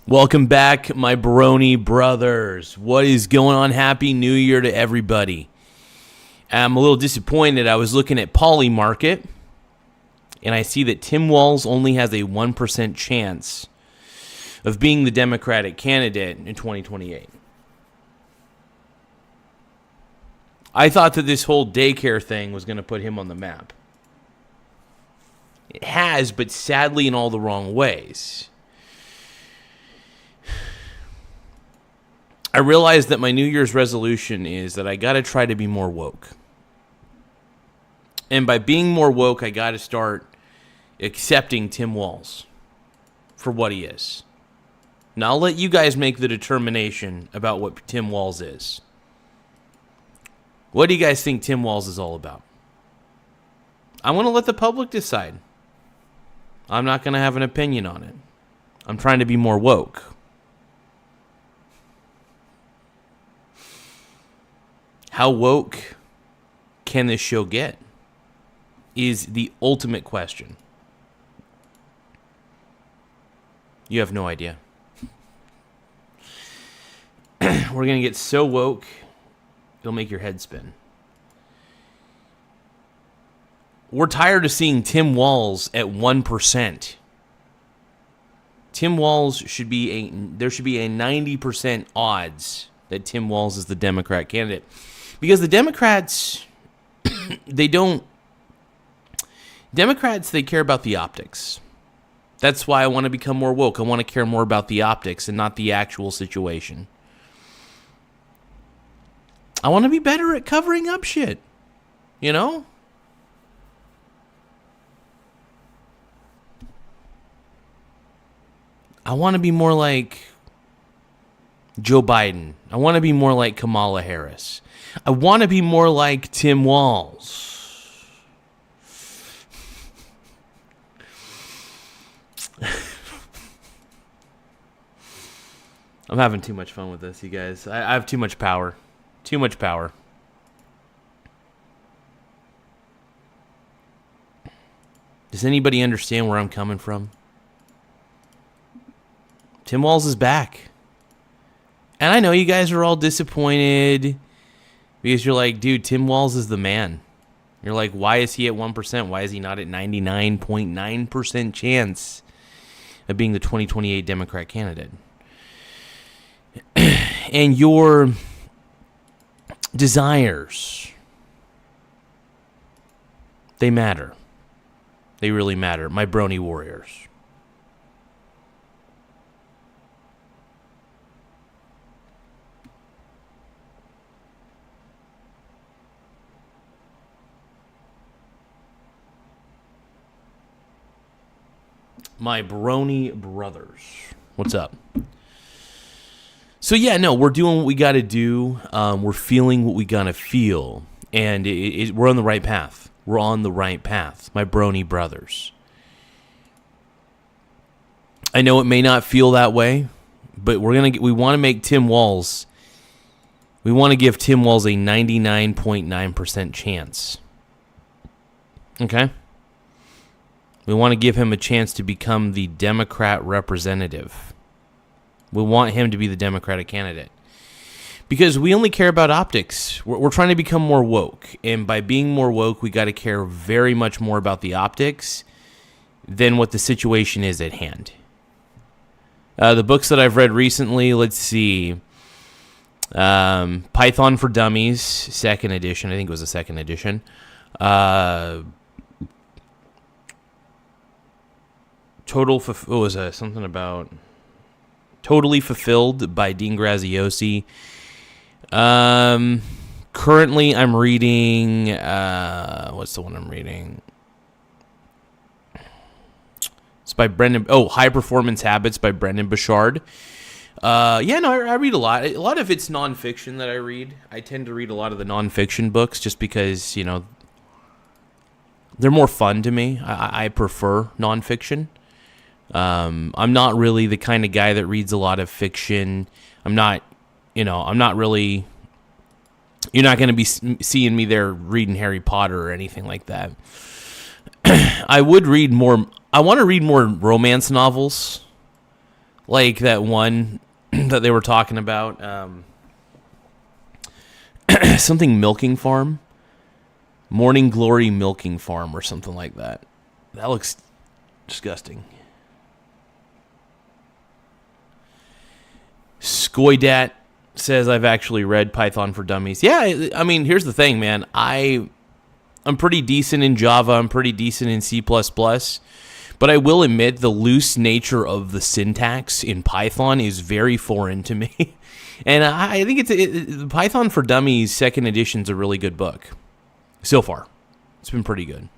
Welcome back, my brony brothers. What is going on? Happy New Year to everybody. I'm a little disappointed. I was looking at Poly Market, and I see that Tim Walz only has a 1% chance of being the Democratic candidate in 2028. I thought that this whole daycare thing was going to put him on the map. It has, but sadly in all the wrong ways. I realized that my New Year's resolution is that I got to try to be more woke. And by being more woke, I got to start accepting Tim Walz for what he is. Now, I'll let you guys make the determination about what Tim Walz is. What do you guys think Tim Walz is all about? I want to let the public decide. I'm not going to have an opinion on it. I'm trying to be more woke. How woke can this show get is the ultimate question. You have no idea. We're going to get so woke, it'll make your head spin. We're tired of seeing Tim Walz at 1%. Tim Walz should be there should be a 90% odds that Tim Walz is the Democrat candidate. Because the Democrats, they care about the optics. That's why I want to become more woke. I want to care more about the optics and not the actual situation. I want to be better at covering up shit. You know? I want to be more like Joe Biden. I want to be more like Kamala Harris. I want to be more like Tim Walz. I'm having too much fun with this, you guys. I have too much power. Too much power. Does anybody understand where I'm coming from? Tim Walz is back. And I know you guys are all disappointed because you're like, dude, Tim Walz is the man. You're like, why is he at 1%? Why is he not at 99.9% chance of being the 2028 Democrat candidate? And your desires, they matter. They really matter. My brony warriors. My brony brothers. What's up? So yeah, no, we're doing what we got to do. We're feeling what we got to feel. And we're on the right path. We're on the right path. My brony brothers. I know it may not feel that way, but we want to make Tim Walz. We want to give Tim Walz a 99.9% chance. Okay? We want to give him a chance to become the Democrat representative. We want him to be the Democratic candidate. Because we only care about optics. We're trying to become more woke. And by being more woke, we got to care very much more about the optics than what the situation is at hand. The books that I've read recently, let's see. Python for Dummies, second edition. I think it was the second edition. Something about Totally Fulfilled by Dean Graziosi. Currently I'm reading, what's the one I'm reading? It's by Brendan, High Performance Habits by Brendan Burchard. I read a lot. A lot of it's nonfiction that I read. I tend to read a lot of the nonfiction books just because, they're more fun to me. I prefer nonfiction. I'm not really the kind of guy that reads a lot of fiction. I'm not really, you're not going to be seeing me there reading Harry Potter or anything like that. I want to read more romance novels. Like that one that they were talking about, something milking farm, Morning Glory milking farm or something like that. That looks disgusting. Skoidat says, I've actually read Python for Dummies. Yeah, I mean, here's the thing, man. I'm pretty decent in Java. I'm pretty decent in C++. But I will admit the loose nature of the syntax in Python is very foreign to me. And I think Python for Dummies 2nd edition is a really good book. So far. It's been pretty good.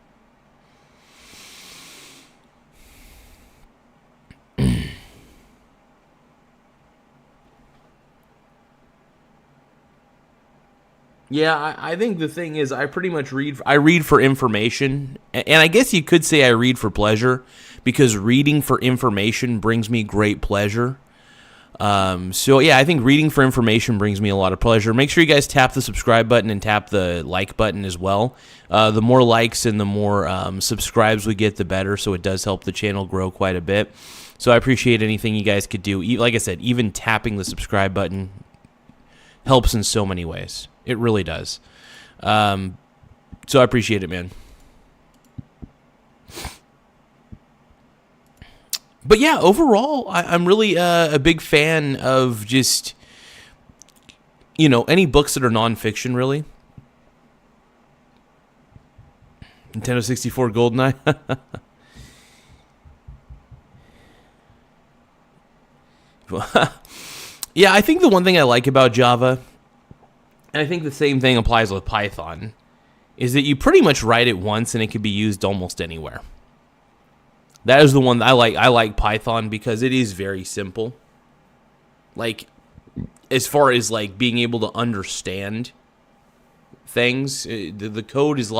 Yeah, I think the thing is I pretty much read for information, and I guess you could say I read for pleasure, because reading for information brings me great pleasure. So yeah, I think reading for information brings me a lot of pleasure. Make sure you guys tap the subscribe button and tap the like button as well. The more likes and the more subscribes we get, the better, so it does help the channel grow quite a bit. So I appreciate anything you guys could do. Like I said, even tapping the subscribe button helps in so many ways. It really does. So I appreciate it, man. But yeah, overall, I'm really a big fan of just, any books that are nonfiction, really. Nintendo 64 GoldenEye. Yeah, I think the one thing I like about Java, and I think the same thing applies with Python, is that you pretty much write it once and it can be used almost anywhere. That is the one that I like. I like Python because it is very simple. Like, as far as like being able to understand things, the code is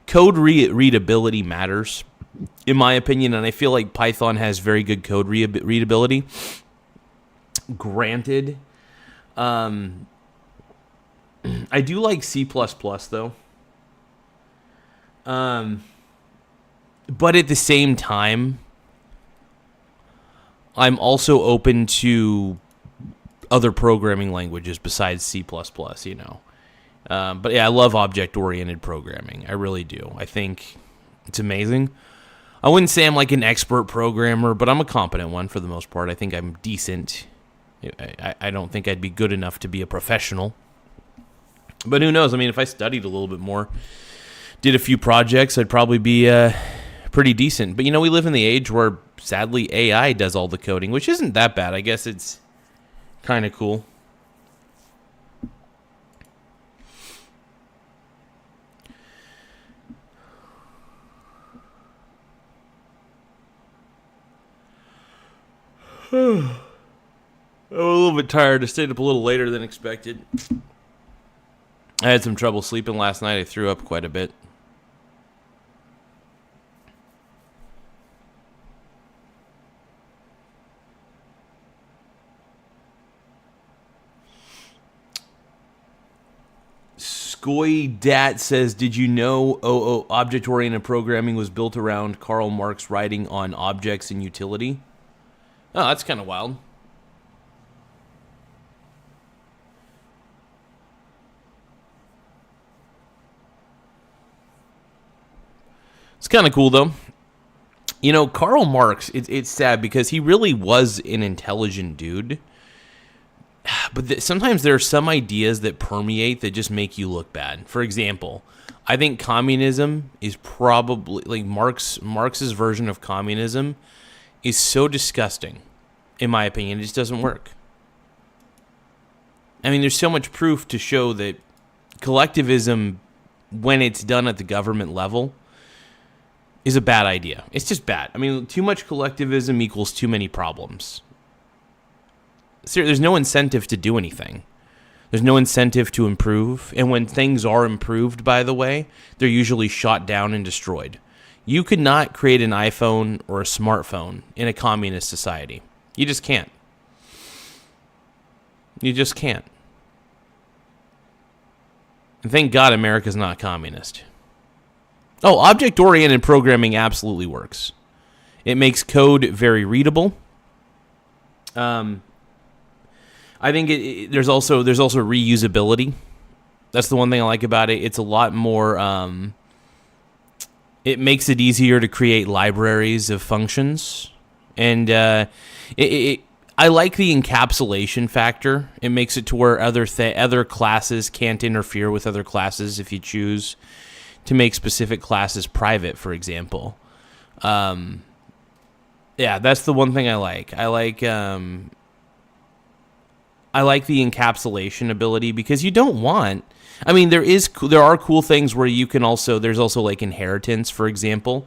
code readability matters, in my opinion, and I feel like Python has very good code readability. Granted, I do like C++ though. But at the same time, I'm also open to other programming languages besides C++, But yeah, I love object-oriented programming. I really do. I think it's amazing. I wouldn't say I'm like an expert programmer, but I'm a competent one for the most part. I think I'm decent. I don't think I'd be good enough to be a professional. But who knows? I mean, if I studied a little bit more, did a few projects, I'd probably be pretty decent. But, we live in the age where, sadly, AI does all the coding, which isn't that bad. I guess it's kind of cool. I'm a little bit tired. I stayed up a little later than expected. I had some trouble sleeping last night. I threw up quite a bit. Skoidat says, did you know object-oriented programming was built around Karl Marx writing on objects and utility? Oh, that's kind of wild. It's kind of cool, though. Karl Marx, it's sad because he really was an intelligent dude. But sometimes there are some ideas that permeate that just make you look bad. For example, I think communism is probably, like Marx's version of communism is so disgusting, in my opinion. It just doesn't work. I mean, there's so much proof to show that collectivism, when it's done at the government level, is a bad idea. It's just bad. I mean, too much collectivism equals too many problems. There's no incentive to do anything. There's no incentive to improve. And when things are improved, by the way, they're usually shot down and destroyed. You could not create an iPhone or a smartphone in a communist society. You just can't. You just can't. And thank God America's not communist. Oh, object-oriented programming absolutely works. It makes code very readable. I think there's also reusability. That's the one thing I like about it. It's a lot more. It makes it easier to create libraries of functions, and I like the encapsulation factor. It makes it to where other classes can't interfere with other classes if you choose to make specific classes private, for example. Yeah, that's the one thing I like. I like the encapsulation ability, because you don't want. I mean, there are cool things where you can also. There's also like inheritance, for example.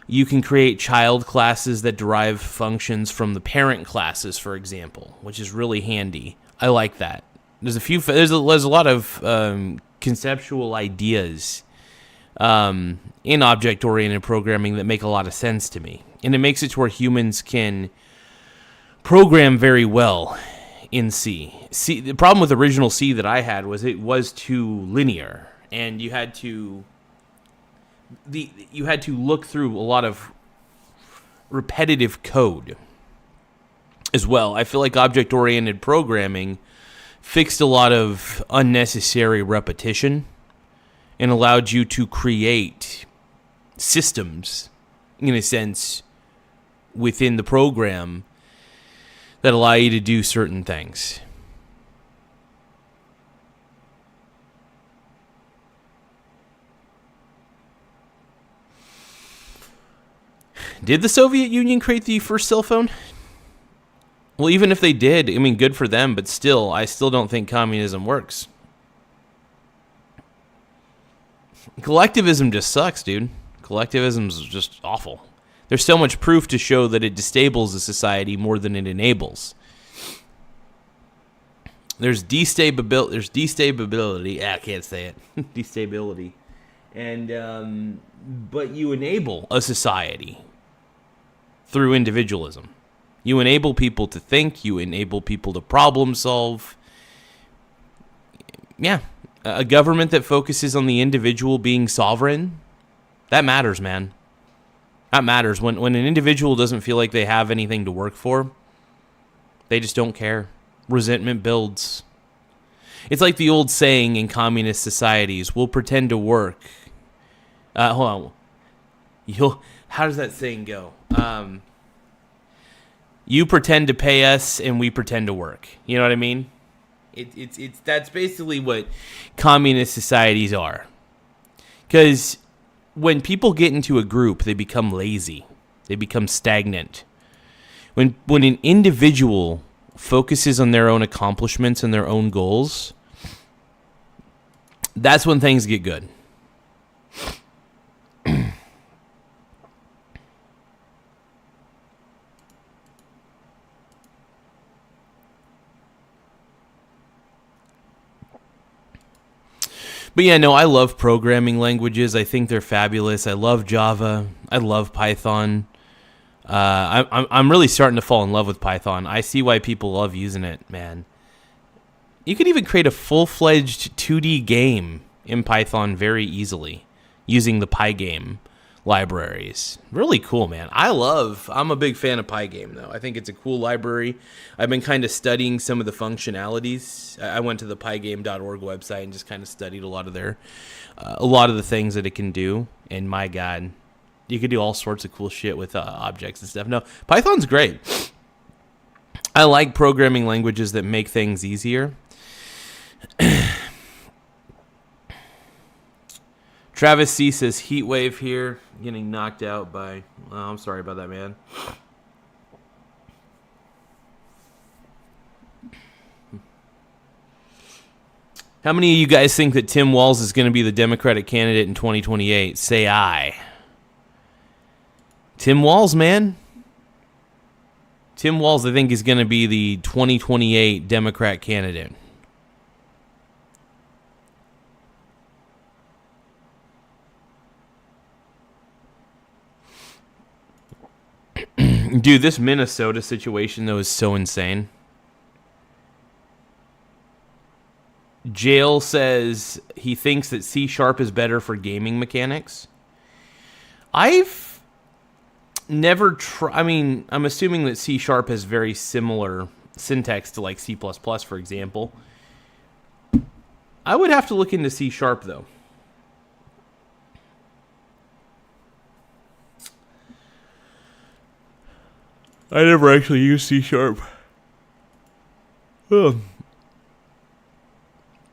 You can create child classes that derive functions from the parent classes, for example, which is really handy. I like that. There's a lot of conceptual ideas in object-oriented programming that make a lot of sense to me. And it makes it to where humans can program very well in C. The problem with original C that I had was it was too linear, and you had to look through a lot of repetitive code as well. I feel like object-oriented programming fixed a lot of unnecessary repetition and allowed you to create systems, in a sense, within the program that allow you to do certain things. Did the Soviet Union create the first cell phone? Well, even if they did, I mean, good for them, but still, I still don't think communism works. Collectivism just sucks, dude. Collectivism's just awful. There's so much proof to show that it destables a society more than it enables. There's destability. I can't say it. Destability. And but you enable a society through individualism. You enable people to think. You enable people to problem solve. Yeah. A government that focuses on the individual being sovereign, that matters, man. That matters. When an individual doesn't feel like they have anything to work for, they just don't care. Resentment builds. It's like the old saying in communist societies, we'll pretend to work. Hold on. How does that saying go? You pretend to pay us and we pretend to work. You know what I mean? That's basically what communist societies are. Because when people get into a group, they become lazy. They become stagnant. When an individual focuses on their own accomplishments and their own goals, that's when things get good. But yeah, no, I love programming languages. I think they're fabulous. I love Java. I love Python. I'm really starting to fall in love with Python. I see why people love using it, man. You could even create a full-fledged 2D game in Python very easily using the Pygame libraries. Really cool, man. I'm a big fan of Pygame, though. I think it's a cool library. I've been kind of studying some of the functionalities. I went to the pygame.org website and just kind of studied a lot of the things that it can do. And my God, you can do all sorts of cool shit with objects and stuff. No, Python's great. I like programming languages that make things easier. Travis C says heat wave here, getting knocked out by. Oh, I'm sorry about that, man. How many of you guys think that Tim Walz is going to be the Democratic candidate in 2028? Say aye. Tim Walz, man. Tim Walz, I think, is going to be the 2028 Democrat candidate. Dude, this Minnesota situation, though, is so insane. Jail says he thinks that C# is better for gaming mechanics. I mean, I'm assuming that C# has very similar syntax to like C++, for example. I would have to look into C# though. I never actually used C#. Oh.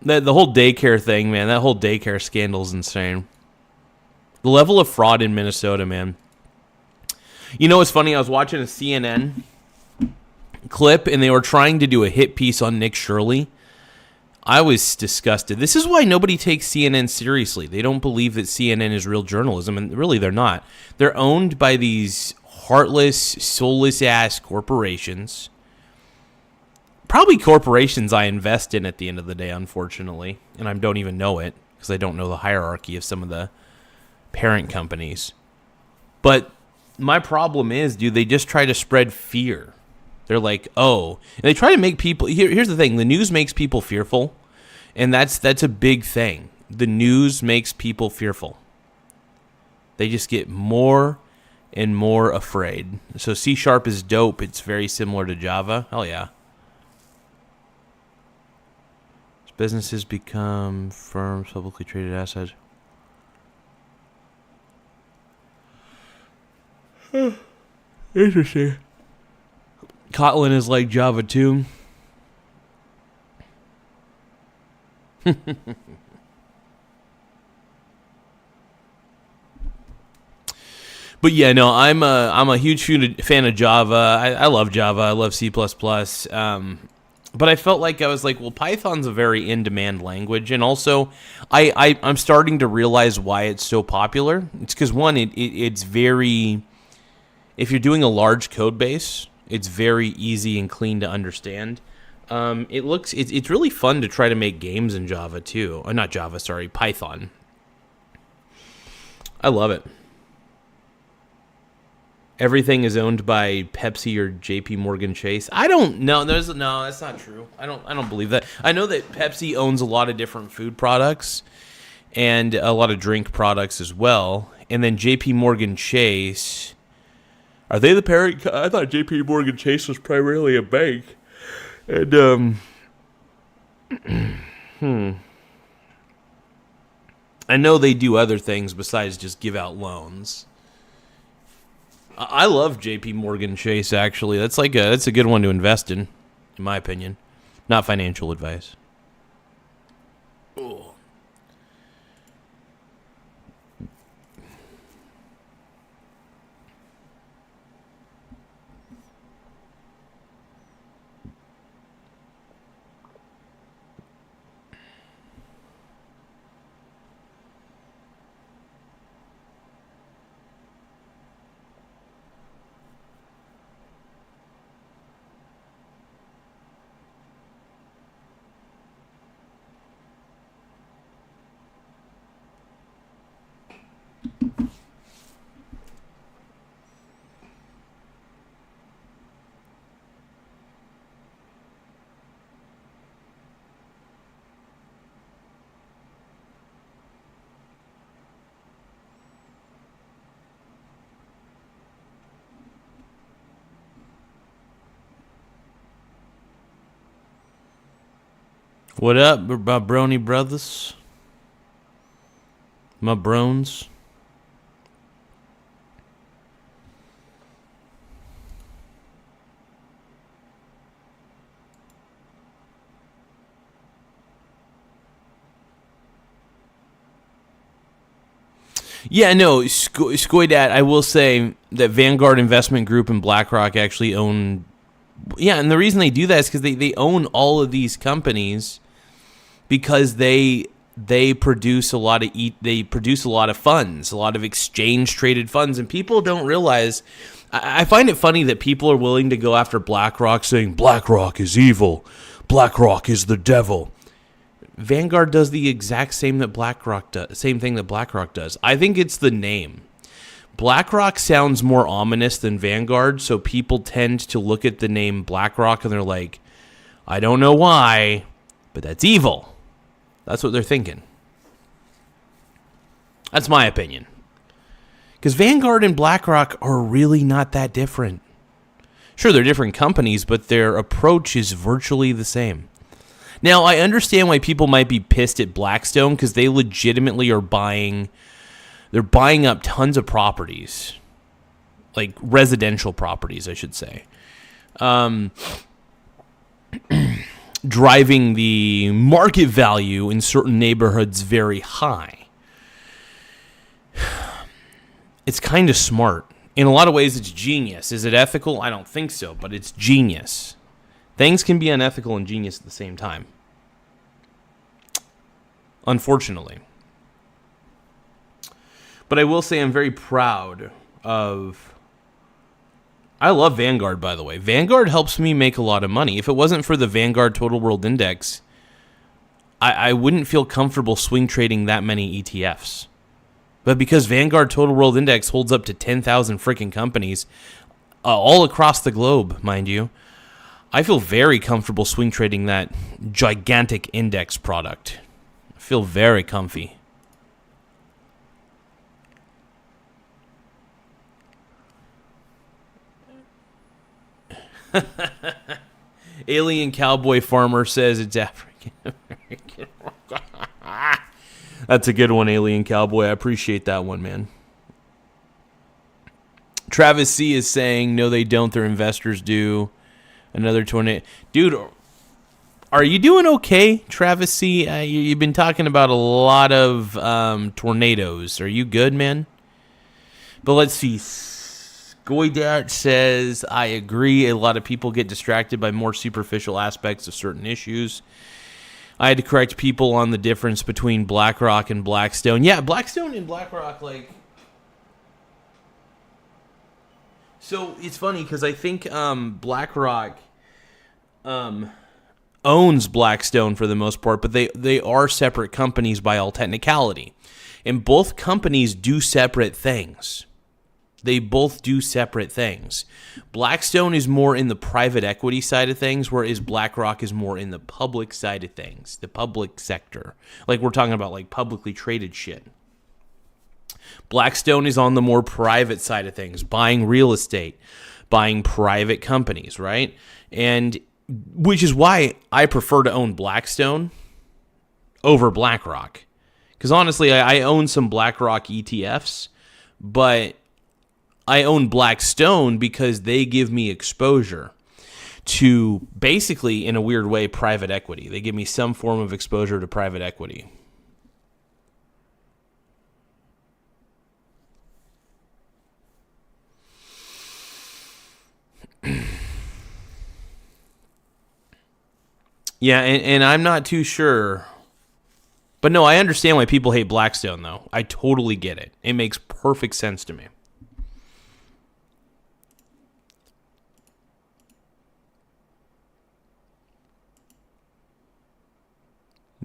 The whole daycare thing, man, that whole daycare scandal is insane. The level of fraud in Minnesota, man. You know what's funny? I was watching a CNN clip, and they were trying to do a hit piece on Nick Shirley. I was disgusted. This is why nobody takes CNN seriously. They don't believe that CNN is real journalism, and really they're not. They're owned by these heartless, soulless-ass corporations. Probably corporations I invest in at the end of the day, unfortunately. And I don't even know it, because I don't know the hierarchy of some of the parent companies. But my problem is, dude, they just try to spread fear. They're like, oh, and they try to make people. Here's the thing: the news makes people fearful, and that's a big thing. The news makes people fearful. They just get more and more afraid. So C# is dope. It's very similar to Java. Hell yeah. Businesses become firms, publicly traded assets. Interesting. Kotlin is like Java too. But yeah, no, I'm a huge fan of Java. I love Java. I love C++. But I felt like I was like, well, Python's a very in-demand language, and also I'm starting to realize why it's so popular. It's because one, it's very, if you're doing a large code base, it's very easy and clean to understand. It's really fun to try to make games in Java too. Not Java, sorry, Python. I love it. Everything is owned by Pepsi or JP Morgan Chase. I don't know. No, that's not true. I don't believe that. I know that Pepsi owns a lot of different food products and a lot of drink products as well. And then JP Morgan Chase, are they the parent? I thought JP Morgan Chase was primarily a bank. And I know they do other things besides just give out loans. I love JP Morgan Chase, actually. That's a good one to invest in my opinion. Not financial advice. Ooh. What up, my brony brothers? My brones? Yeah, no, Skoidat, I will say that Vanguard Investment Group and BlackRock actually own... Yeah, and the reason they do that is because they own all of these companies because they produce a lot of funds, a lot of exchange traded funds, and people don't realize. I find it funny that people are willing to go after BlackRock, saying BlackRock is evil, BlackRock is the devil. Vanguard does the exact same thing that BlackRock does. I think it's the name. BlackRock sounds more ominous than Vanguard, so people tend to look at the name BlackRock and they're like, I don't know why, but that's evil. That's what they're thinking. That's my opinion. Because Vanguard and BlackRock are really not that different. Sure, they're different companies, but their approach is virtually the same. Now, I understand why people might be pissed at Blackstone because they legitimately are buying up tons of properties, like residential properties, I should say. Driving the market value in certain neighborhoods very high. It's kind of smart. In a lot of ways, it's genius. Is it ethical? I don't think so, but it's genius. Things can be unethical and genius at the same time. Unfortunately. But I will say I'm very proud of... I love Vanguard, by the way. Vanguard helps me make a lot of money. If it wasn't for the Vanguard Total World Index, I wouldn't feel comfortable swing trading that many ETFs. But because Vanguard Total World Index holds up to 10,000 freaking companies, all across the globe, mind you, I feel very comfortable swing trading that gigantic index product. I feel very comfy. Alien Cowboy Farmer says it's African American. That's a good one, Alien Cowboy. I appreciate that one, man. Travis C. is saying, no, they don't. Their investors do. Another tornado. Dude, are you doing okay, Travis C.? You've been talking about a lot of tornadoes. Are you good, man? But let's see. Goydart says, I agree. A lot of people get distracted by more superficial aspects of certain issues. I had to correct people on the difference between BlackRock and Blackstone. Yeah, Blackstone and BlackRock, like... So, it's funny, because I think BlackRock owns Blackstone for the most part, but they are separate companies by all technicality. And both companies do separate things. They both do separate things. Blackstone is more in the private equity side of things, whereas BlackRock is more in the public side of things, the public sector. Like we're talking about like publicly traded shit. Blackstone is on the more private side of things, buying real estate, buying private companies, right? And which is why I prefer to own Blackstone over BlackRock. Because honestly, I own some BlackRock ETFs, but I own Blackstone because they give me exposure to basically, in a weird way, private equity. They give me some form of exposure to private equity. Yeah, and I'm not too sure. But no, I understand why people hate Blackstone, though. I totally get it. It makes perfect sense to me.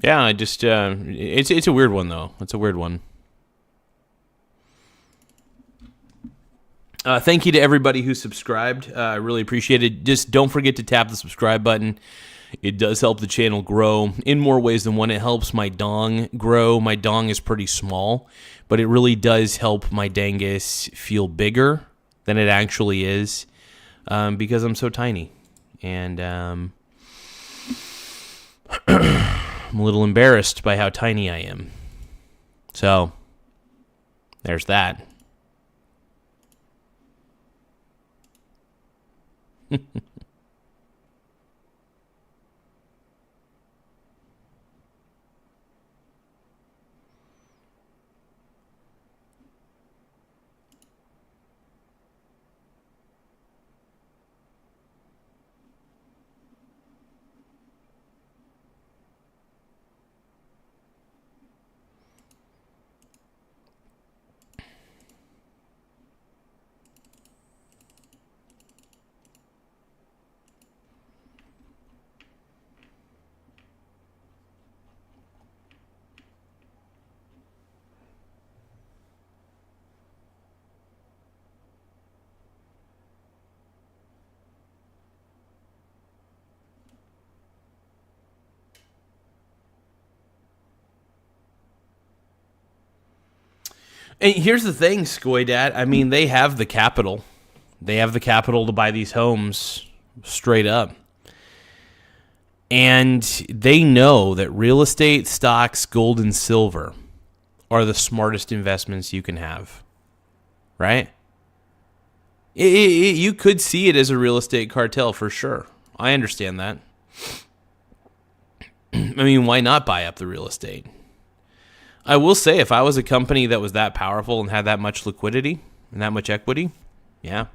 Yeah, I just it's a weird one though. It's a weird one. Thank you to everybody who subscribed. I really appreciate it. Just don't forget to tap the subscribe button. It does help the channel grow in more ways than one. It helps my dong grow. My dong is pretty small, but it really does help my dangus feel bigger than it actually is because I'm so tiny. And I'm a little embarrassed by how tiny I am. So, there's that. And here's the thing, Skoy Dad. I mean, they have the capital. They have the capital to buy these homes straight up. And they know that real estate, stocks, gold, and silver are the smartest investments you can have. Right? You could see it as a real estate cartel for sure. I understand that. I mean, why not buy up the real estate? I will say, if I was a company that was that powerful and had that much liquidity and that much equity, yeah,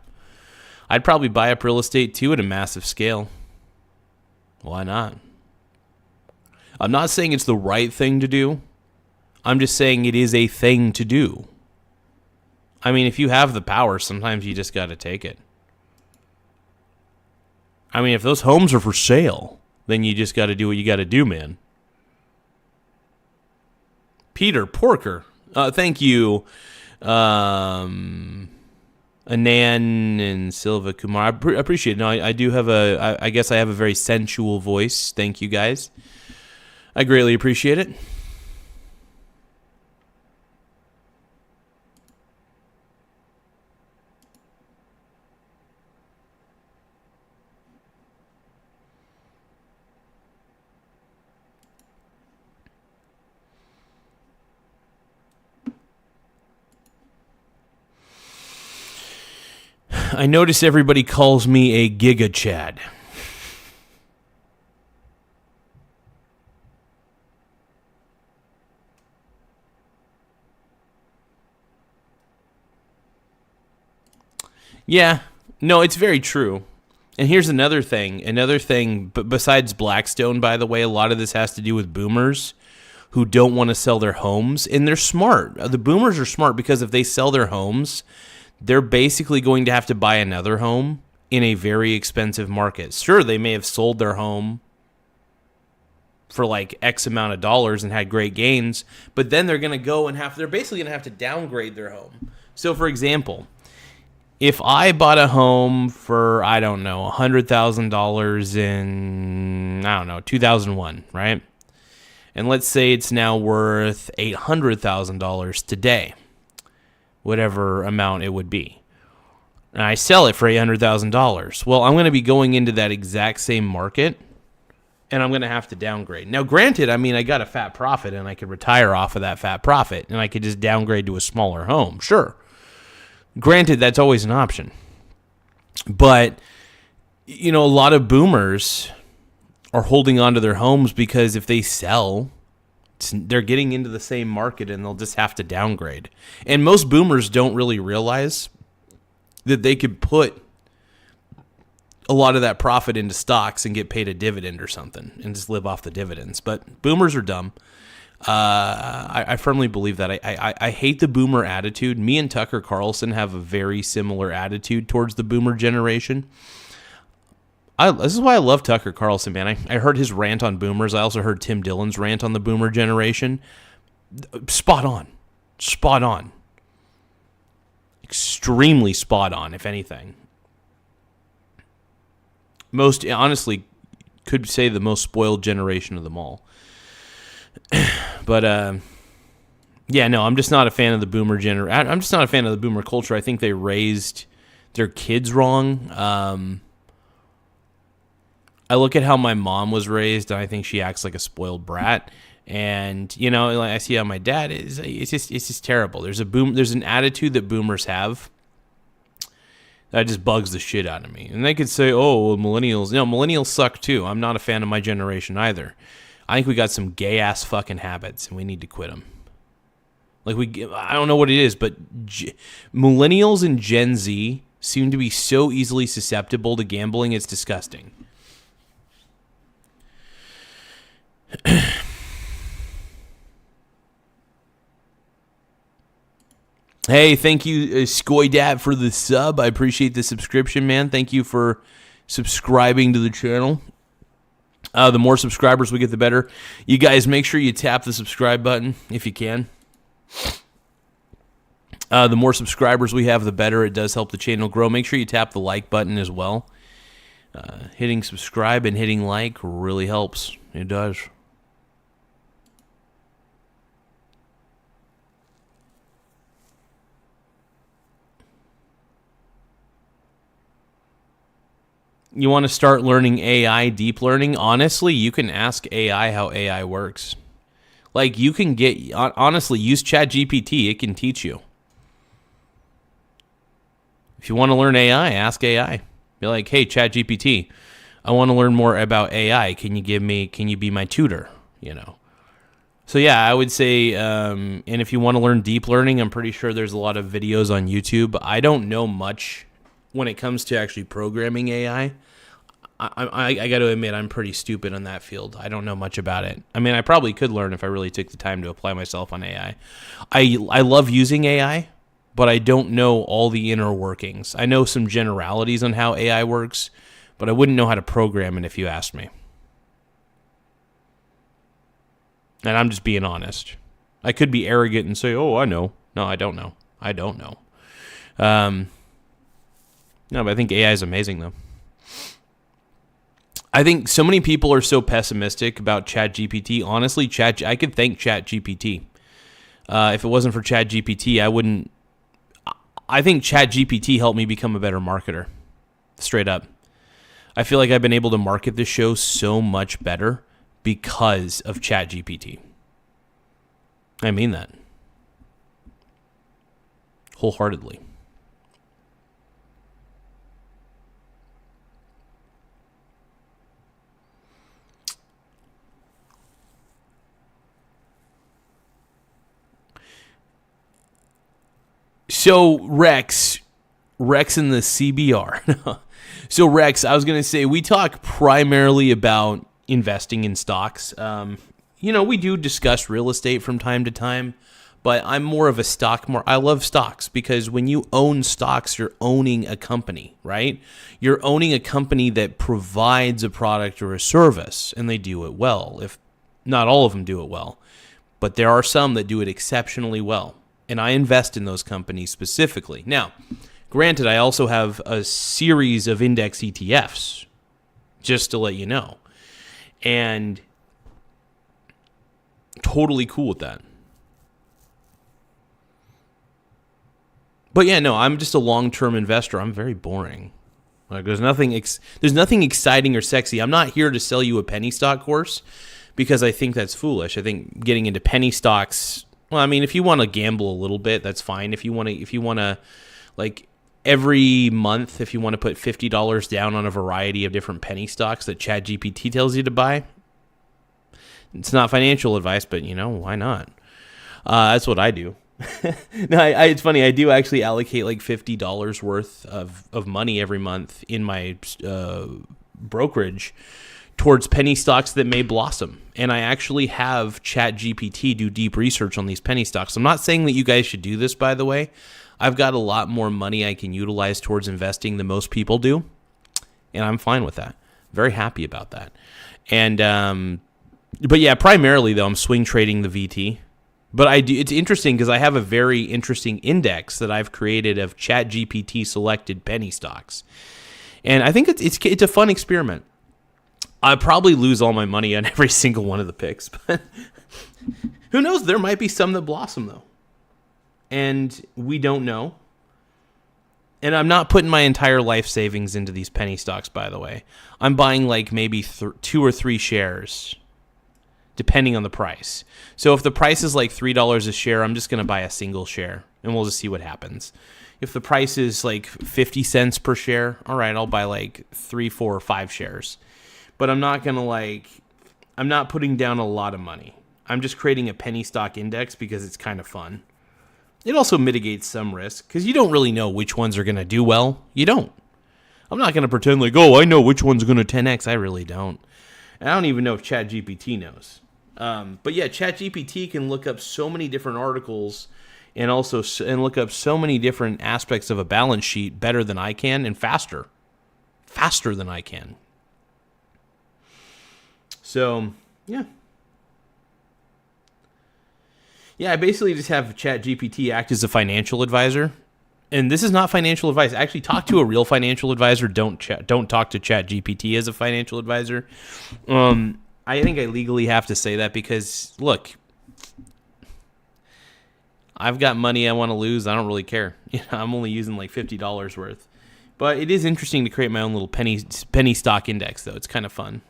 I'd probably buy up real estate too at a massive scale. Why not? I'm not saying it's the right thing to do. I'm just saying it is a thing to do. I mean, if you have the power, sometimes you just got to take it. I mean, if those homes are for sale, then you just got to do what you got to do, man. Peter Porker, thank you, Anand and Silva Kumar. I appreciate it. No, I do have I guess I have a very sensual voice. Thank you, guys. I greatly appreciate it. I notice everybody calls me a Giga Chad. Yeah, no, it's very true. And here's another thing, but besides Blackstone, by the way, a lot of this has to do with boomers who don't want to sell their homes, and they're smart. The boomers are smart because if they sell their homes, they're basically going to have to buy another home in a very expensive market. Sure, they may have sold their home for like X amount of dollars and had great gains, but then they're going to go and they're basically going to have to downgrade their home. So, for example, if I bought a home for, I don't know, $100,000 in, 2001, right? And let's say it's now worth $800,000 today, whatever amount it would be. And I sell it for $800,000. Well, I'm going to be going into that exact same market, and I'm going to have to downgrade. Now, granted, I mean, I got a fat profit, and I could retire off of that fat profit, and I could just downgrade to a smaller home. Sure. Granted, that's always an option. But, a lot of boomers are holding on to their homes because if they sell, they're getting into the same market and they'll just have to downgrade. And most boomers don't really realize that they could put a lot of that profit into stocks and get paid a dividend or something and just live off the dividends. But boomers are dumb. I firmly believe that. I hate the boomer attitude. Me and Tucker Carlson have a very similar attitude towards the boomer generation. This is why I love Tucker Carlson, man. I heard his rant on boomers. I also heard Tim Dillon's rant on the boomer generation. Spot on. Spot on. Extremely spot on, if anything. Most, honestly, could say the most spoiled generation of them all. But, yeah, no, I'm just not a fan of the boomer generation. I'm just not a fan of the boomer culture. I think they raised their kids wrong. I look at how my mom was raised, and I think she acts like a spoiled brat. And I see how my dad is. It's just terrible. There's an attitude that boomers have that just bugs the shit out of me. And they could say, "Oh, well, millennials." Millennials suck too. I'm not a fan of my generation either. I think we got some gay ass fucking habits, and we need to quit them. I don't know what it is, but millennials and Gen Z seem to be so easily susceptible to gambling. It's disgusting. Hey, thank you, Skoydad, for the sub. I appreciate the subscription, man. Thank you for subscribing to the channel. The more subscribers we get, the better. You guys, make sure you tap the subscribe button if you can. The more subscribers we have, the better. It does help the channel grow. Make sure you tap the like button as well. Hitting subscribe and hitting like really helps. It does. You want to start learning AI, deep learning? Honestly, you can ask AI how AI works. Like, you can honestly, use ChatGPT. It can teach you. If you want to learn AI, ask AI. Be like, hey, ChatGPT, I want to learn more about AI. Can you be my tutor? So yeah, I would say, and if you want to learn deep learning, I'm pretty sure there's a lot of videos on YouTube. I don't know much when it comes to actually programming AI. I got to admit, I'm pretty stupid on that field. I don't know much about it. I mean, I probably could learn if I really took the time to apply myself on AI. I love using AI, but I don't know all the inner workings. I know some generalities on how AI works, but I wouldn't know how to program it if you asked me. And I'm just being honest. I could be arrogant and say, oh, I know. No, I don't know. I don't know. No, but I think AI is amazing, though. I think so many people are so pessimistic about ChatGPT. Honestly, I could thank ChatGPT. If it wasn't for ChatGPT, I wouldn't. I think ChatGPT helped me become a better marketer. Straight up. I feel like I've been able to market this show so much better because of ChatGPT. I mean that. Wholeheartedly. So Rex in the CBR. So Rex, I was going to say, we talk primarily about investing in stocks. We do discuss real estate from time to time, but I'm more of a I love stocks because when you own stocks, you're owning a company, right? You're owning a company that provides a product or a service, and they do it well. If not all of them do it well, but there are some that do it exceptionally well. And I invest in those companies specifically. Now, granted, I also have a series of index ETFs, just to let you know. And totally cool with that. But yeah, no, I'm just a long-term investor. I'm very boring. Like, there's nothing exciting or sexy. I'm not here to sell you a penny stock course because I think that's foolish. I think getting into penny stocks, well, I mean, if you want to gamble a little bit, that's fine. If you want to, like, every month, if you want to put $50 down on a variety of different penny stocks that ChatGPT tells you to buy, it's not financial advice, but, why not? That's what I do. No, it's funny. I do actually allocate like $50 worth of money every month in my brokerage towards penny stocks that may blossom. And I actually have ChatGPT do deep research on these penny stocks. I'm not saying that you guys should do this, by the way. I've got a lot more money I can utilize towards investing than most people do. And I'm fine with that. Very happy about that. And, but yeah, primarily though, I'm swing trading the VT. But it's interesting because I have a very interesting index that I've created of ChatGPT selected penny stocks. And I think it's a fun experiment. I probably lose all my money on every single one of the picks, but who knows? There might be some that blossom, though. And we don't know. And I'm not putting my entire life savings into these penny stocks, by the way. I'm buying like maybe 2 or 3 shares, depending on the price. So if the price is like $3 a share, I'm just going to buy a single share, and we'll just see what happens. If the price is like 50 cents per share, all right, I'll buy like 3, 4, or 5 shares. But I'm not going to I'm not putting down a lot of money. I'm just creating a penny stock index because it's kind of fun. It also mitigates some risk because you don't really know which ones are going to do well. You don't. I'm not going to pretend like, oh, I know which one's going to 10x. I really don't. And I don't even know if ChatGPT knows. But yeah, ChatGPT can look up so many different articles and look up so many different aspects of a balance sheet better than I can and faster than I can. So, yeah. Yeah, I basically just have ChatGPT act as a financial advisor. And this is not financial advice. Actually, talk to a real financial advisor. Don't talk to ChatGPT as a financial advisor. I think I legally have to say that because, look, I've got money I want to lose. I don't really care. I'm only using like $50 worth. But it is interesting to create my own little penny stock index, though. It's kind of fun.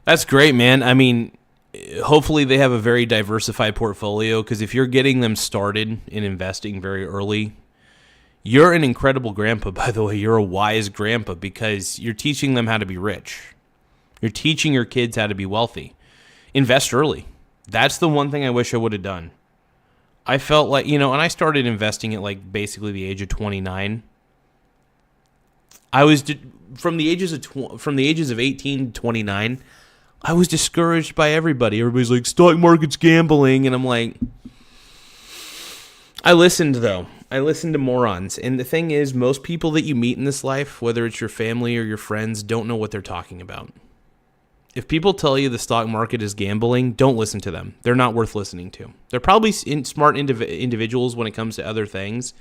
That's great, man. I mean, hopefully they have a very diversified portfolio, because if you're getting them started in investing very early, you're an incredible grandpa, by the way. You're a wise grandpa, because you're teaching them how to be rich. You're teaching your kids how to be wealthy. Invest early. That's the one thing I wish I would have done. I felt like, and I started investing at like basically the age of 29. I was from the ages of 18 to 29. I was discouraged by everybody. Everybody's like, stock market's gambling. And I'm like, I listened, though. I listened to morons. And the thing is, most people that you meet in this life, whether it's your family or your friends, don't know what they're talking about. If people tell you the stock market is gambling, don't listen to them. They're not worth listening to. They're probably smart individuals when it comes to other things,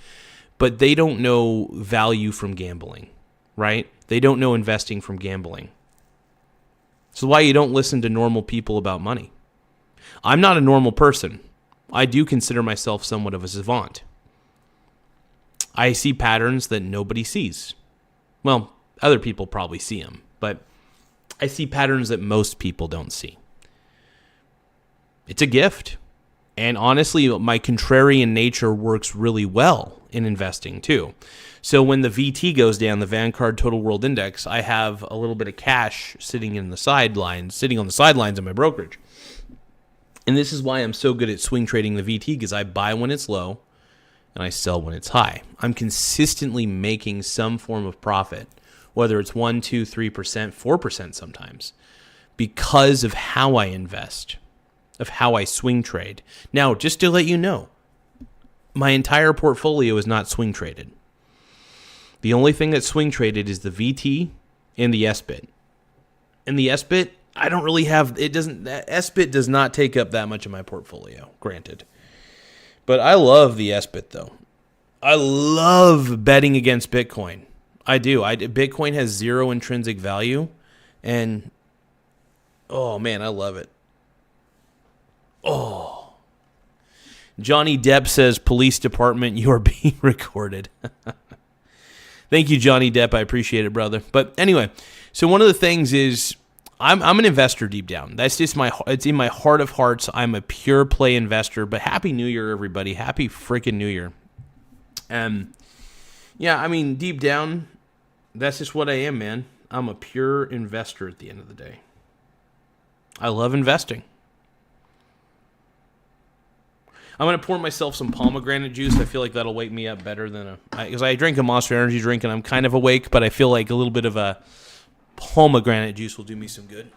but they don't know value from gambling, right? They don't know investing from gambling. This is why you don't listen to normal people about money. I'm not a normal person. I do consider myself somewhat of a savant. I see patterns that nobody sees. Well, other people probably see them, but I see patterns that most people don't see. It's a gift. And honestly, my contrarian nature works really well in investing too. So when the VT goes down, the Vanguard Total World Index, I have a little bit of cash sitting on the sidelines of my brokerage. And this is why I'm so good at swing trading the VT, because I buy when it's low and I sell when it's high. I'm consistently making some form of profit, whether it's 1, 2, 3%, 4% sometimes, because of how I invest, of how I swing trade. Now, just to let you know, my entire portfolio is not swing traded. The only thing that's swing traded is the VT and the SBIT. And the SBIT, I don't really have, SBIT does not take up that much of my portfolio, granted. But I love the SBIT, though. I love betting against Bitcoin. I do. Bitcoin has zero intrinsic value, and oh man, I love it. Oh. Johnny Depp says, police department, you are being recorded. Thank you, Johnny Depp. I appreciate it, brother. But anyway, so one of the things is I'm an investor deep down. That's just it's in my heart of hearts. I'm a pure play investor. But Happy New Year, everybody. Happy freaking New Year. Yeah, I mean, deep down, that's just what I am, man. I'm a pure investor at the end of the day. I love investing. I'm going to pour myself some pomegranate juice. I feel like that'll wake me up better than because I drink a Monster Energy drink and I'm kind of awake, but I feel like a little bit of a pomegranate juice will do me some good.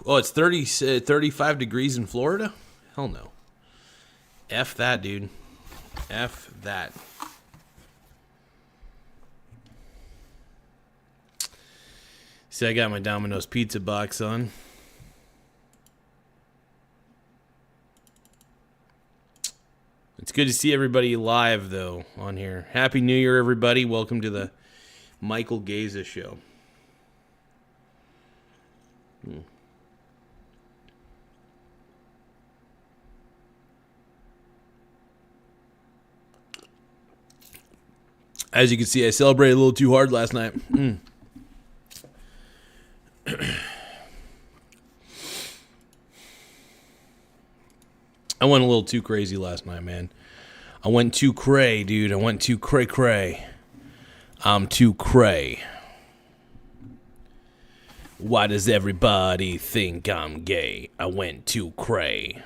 Oh, it's 35 degrees in Florida? Hell no. F that, dude. F that. See, I got my Domino's pizza box on. It's good to see everybody live, though, on here. Happy New Year, everybody. Welcome to the Michael Garza Show. As you can see, I celebrated a little too hard last night. I went a little too crazy last night, man. I went too cray, dude. I went too cray. I'm too cray. Why does everybody think I'm gay? I went too cray.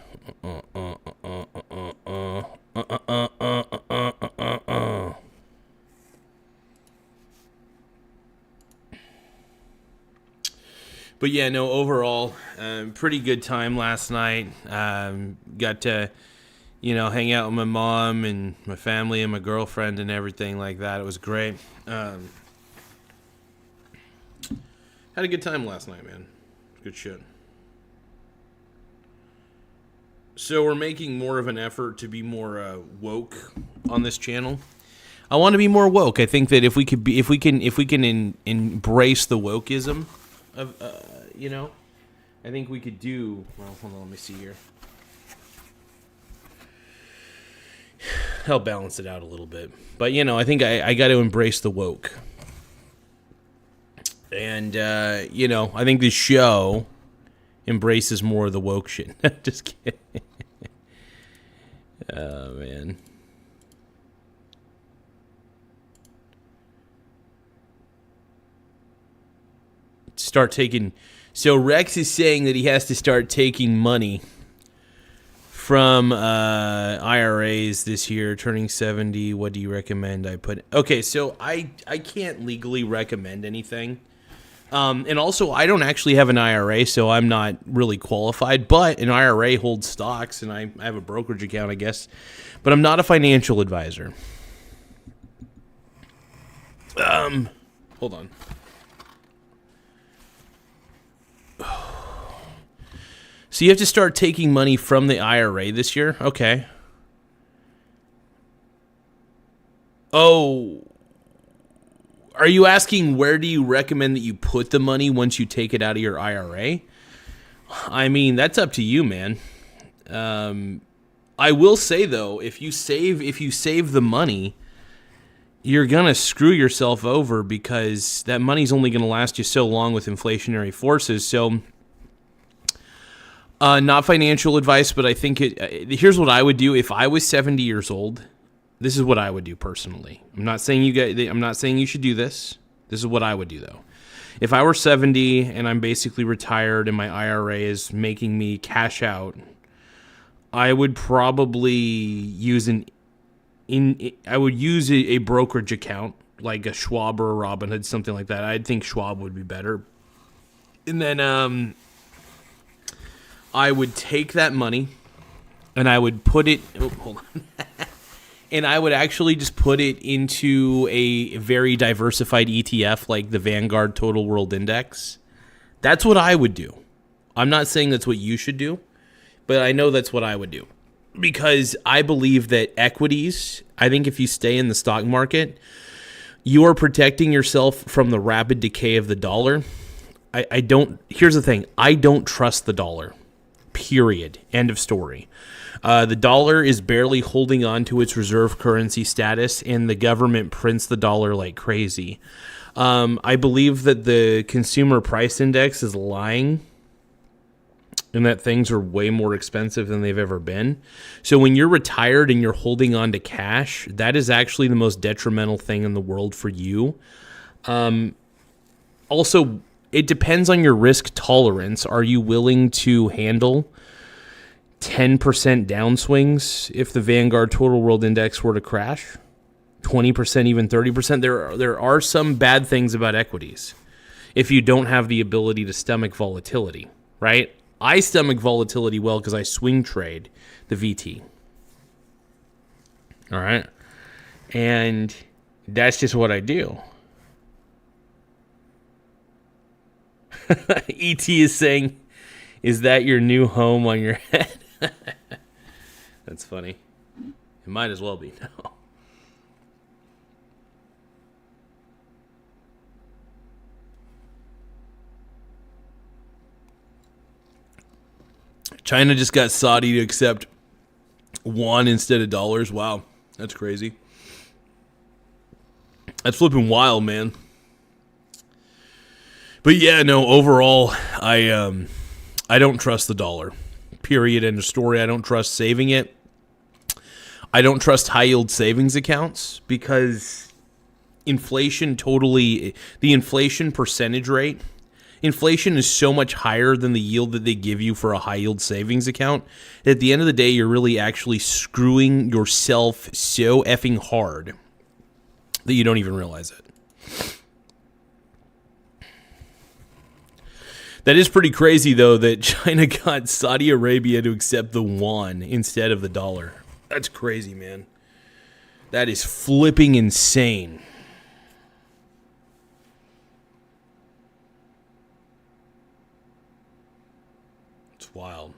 But yeah, no, overall, pretty good time last night. Got to, hang out with my mom and my family and my girlfriend and everything like that. It was great. Had a good time last night, man. Good shit. So we're making more of an effort to be more woke on this channel. I want to be more woke. I think that if we can embrace the wokeism of, I think we could do. Well, hold on, let me see here. Help balance it out a little bit, but I think I got to embrace the woke. And, I think this show embraces more of the woke shit. Just kidding. Oh, man. Start taking... So Rex is saying that he has to start taking money from IRAs this year, turning 70. What do you recommend I put... Okay, so I can't legally recommend anything. And also, I don't actually have an IRA, so I'm not really qualified. But an IRA holds stocks, and I have a brokerage account, I guess. But I'm not a financial advisor. Hold on. So you have to start taking money from the IRA this year? Okay. Oh... Are you asking where do you recommend that you put the money once you take it out of your IRA? I mean, that's up to you, man. I will say though, if you save the money, you're gonna screw yourself over because that money's only gonna last you so long with inflationary forces. So, not financial advice, but I think here's what I would do if I was 70 years old. This is what I would do personally. I'm not saying you should do this. This is what I would do though. If I were 70 and I'm basically retired and my IRA is making me cash out, I would probably use a brokerage account like a Schwab or a Robinhood, something like that. I think Schwab would be better. And then I would take that money and I would put it. Oh, hold on. And I would actually just put it into a very diversified ETF like the Vanguard Total World Index. That's what I would do. I'm not saying that's what you should do, but I know that's what I would do. Because I believe that equities, I think if you stay in the stock market, you are protecting yourself from the rapid decay of the dollar. Here's the thing. I don't trust the dollar. Period. End of story. The dollar is barely holding on to its reserve currency status, and the government prints the dollar like crazy. I believe that the consumer price index is lying and that things are way more expensive than they've ever been. So when you're retired and you're holding on to cash, that is actually the most detrimental thing in the world for you. Also, it depends on your risk tolerance. Are you willing to handle 10% downswings if the Vanguard Total World Index were to crash? 20%, even 30%? There are some bad things about equities if you don't have the ability to stomach volatility. right? I stomach volatility well because I swing trade the VT. All right? And that's just what I do. ET is saying, is that your new home on your head? That's funny. It might as well be now. China just got Saudi to accept yuan instead of dollars. Wow, that's crazy. That's flipping wild, man. But yeah, no, overall, I don't trust the dollar. Period. End of story. I don't trust saving it. I don't trust high yield savings accounts because the inflation percentage rate, inflation is so much higher than the yield that they give you for a high yield savings account. At the end of the day, you're really actually screwing yourself so effing hard that you don't even realize it. That is pretty crazy, though, that China got Saudi Arabia to accept the yuan instead of the dollar. That's crazy, man. That is flipping insane. It's wild.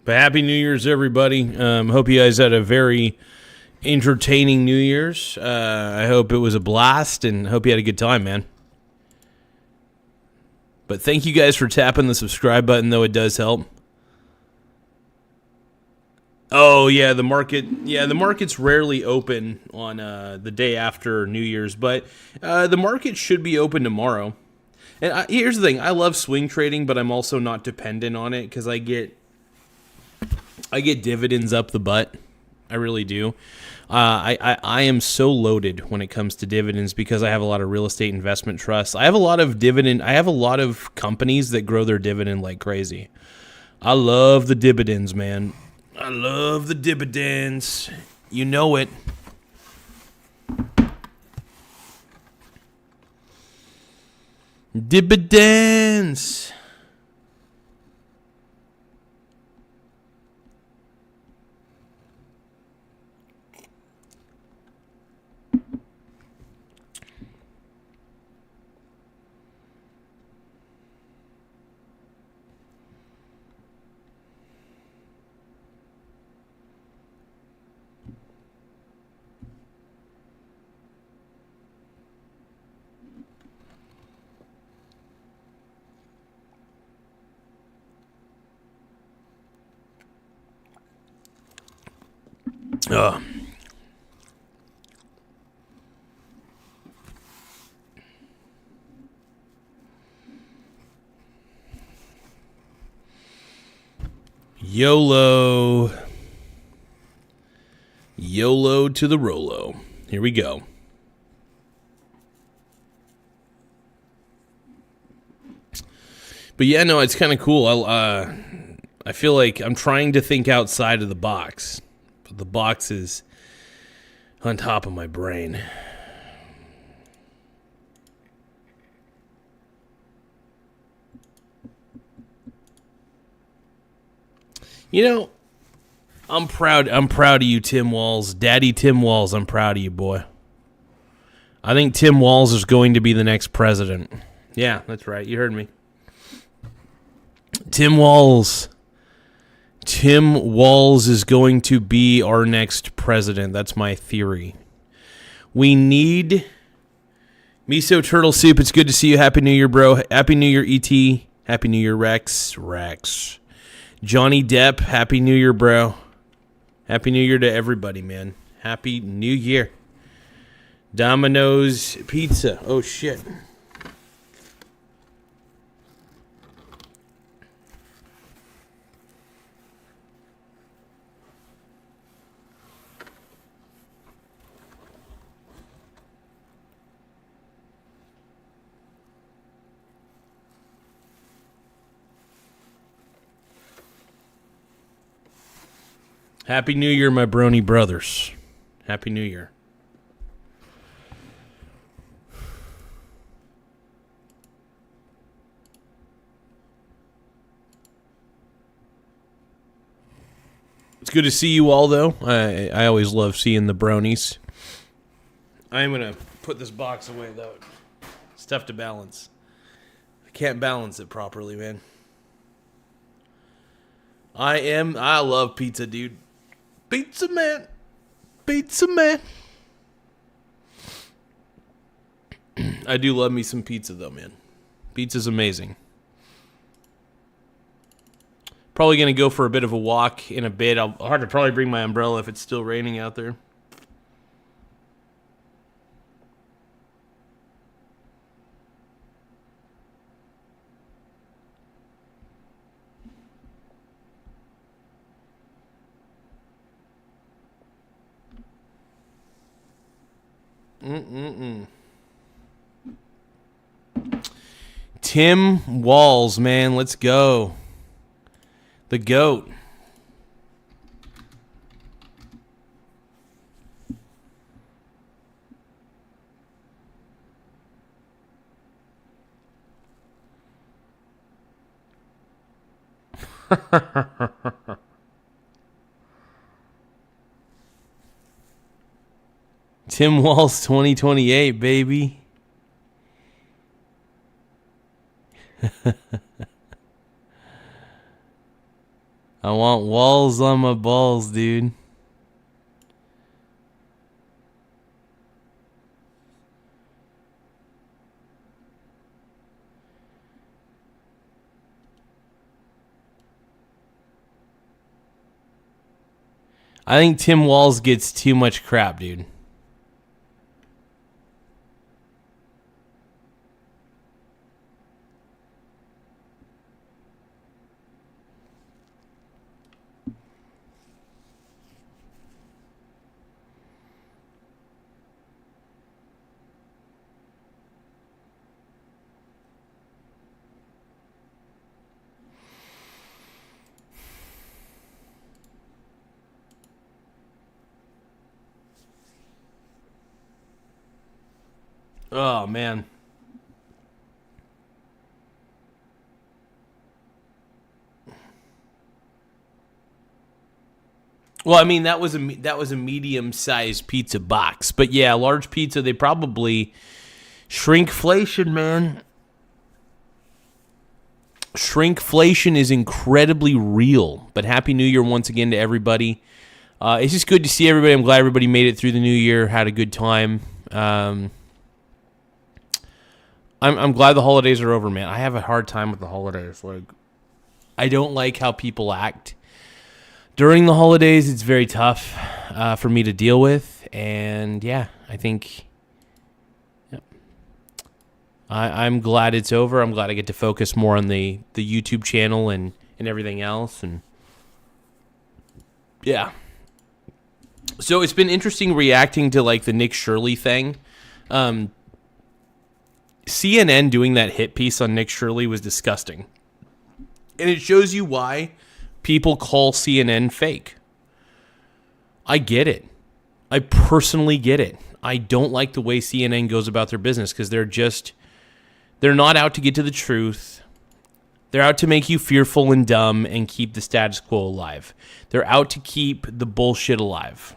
But Happy New Year's, everybody. Hope you guys had a very entertaining New Year's. I hope it was a blast and hope you had a good time, man. But thank you guys for tapping the subscribe button, though it does help. Oh, yeah, the market's rarely open on the day after New Year's, but the market should be open tomorrow. And here's the thing. I love swing trading, but I'm also not dependent on it because I get dividends up the butt. I really do. I am so loaded when it comes to dividends because I have a lot of real estate investment trusts. I have a lot of companies that grow their dividend like crazy. I love the dividends, man. I love the dividends. You know it. Dividends. YOLO. YOLO to the Rolo. Here we go. But yeah, no, it's kind of cool. I feel like I'm trying to think outside of the box. But the box is on top of my brain. You know, I'm proud of you, Tim Walz. Daddy Tim Walz, I'm proud of you, boy. I think Tim Walz is going to be the next president. Yeah, that's right. You heard me. Tim Walz. Tim Walz is going to be our next president. That's my theory. We need Miso Turtle Soup. It's good to see you. Happy New Year, bro. Happy New Year, E.T. Happy New Year, Rex. Johnny Depp, Happy New Year, bro. Happy New Year to everybody, man. Happy New Year. Domino's Pizza. Oh, shit. Happy New Year, my brony brothers. Happy New Year. It's good to see you all, though. I always love seeing the bronies. I'm going to put this box away, though. It's tough to balance. I can't balance it properly, man. I love pizza, dude. Pizza man. Pizza man. I do love me some pizza, though, man. Pizza's amazing. Probably going to go for a bit of a walk in a bit. I'll have to probably bring my umbrella if it's still raining out there. Tim Walz, man, let's go. The GOAT. Tim Walz 2028, baby. I want walls on my balls, dude. I think Tim Walz gets too much crap, dude. Oh, man. Well, I mean, that was a medium-sized pizza box. But yeah, large pizza, they probably shrinkflation, man. Shrinkflation is incredibly real. But Happy New Year once again to everybody. It's just good to see everybody. I'm glad everybody made it through the new year, had a good time. I'm glad the holidays are over, man. I have a hard time with the holidays. Like, I don't like how people act during the holidays. It's very tough for me to deal with, and yeah, I think I'm glad it's over. I'm glad I get to focus more on the YouTube channel and everything else, and yeah. So it's been interesting reacting to like the Nick Shirley thing. CNN doing that hit piece on Nick Shirley was disgusting. And it shows you why people call CNN fake. I get it. I personally get it. I don't like the way CNN goes about their business because they're not out to get to the truth. They're out to make you fearful and dumb and keep the status quo alive. They're out to keep the bullshit alive.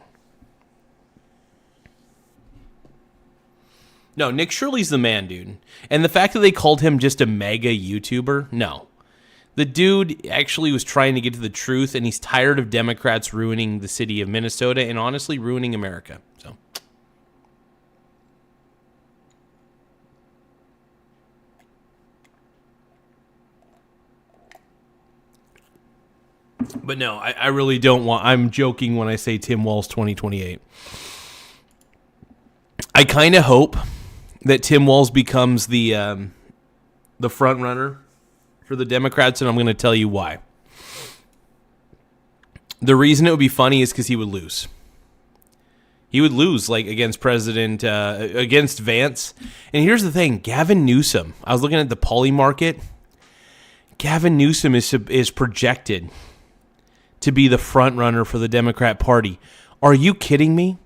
No, Nick Shirley's the man, dude. And the fact that they called him just a mega YouTuber, no. The dude actually was trying to get to the truth, and he's tired of Democrats ruining the city of Minnesota and honestly ruining America. So, but no, I really don't want... I'm joking when I say Tim Walz 2028. I kind of hope that Tim Walz becomes the front runner for the Democrats, and I'm going to tell you why. The reason it would be funny is because he would lose. He would lose, like, against against Vance. And here's the thing, Gavin Newsom. I was looking at the Poly market. Gavin Newsom is projected to be the front runner for the Democrat Party. Are you kidding me?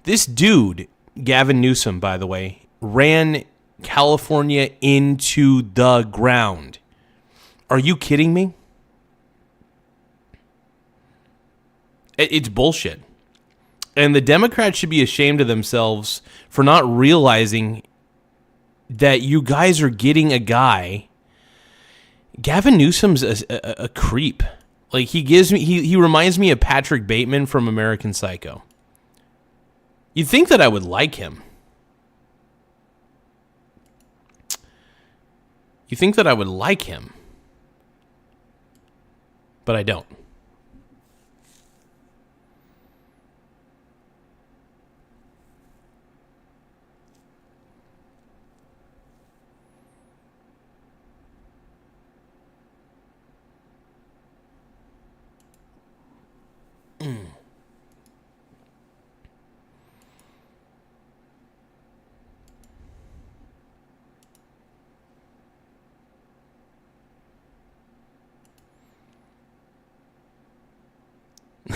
This dude, Gavin Newsom, by the way, ran California into the ground. Are you kidding me? It's bullshit. And the Democrats should be ashamed of themselves for not realizing that you guys are getting a guy. Gavin Newsom's a creep. Like, he reminds me of Patrick Bateman from American Psycho. You'd think that I would like him. You think that I would like him. But I don't.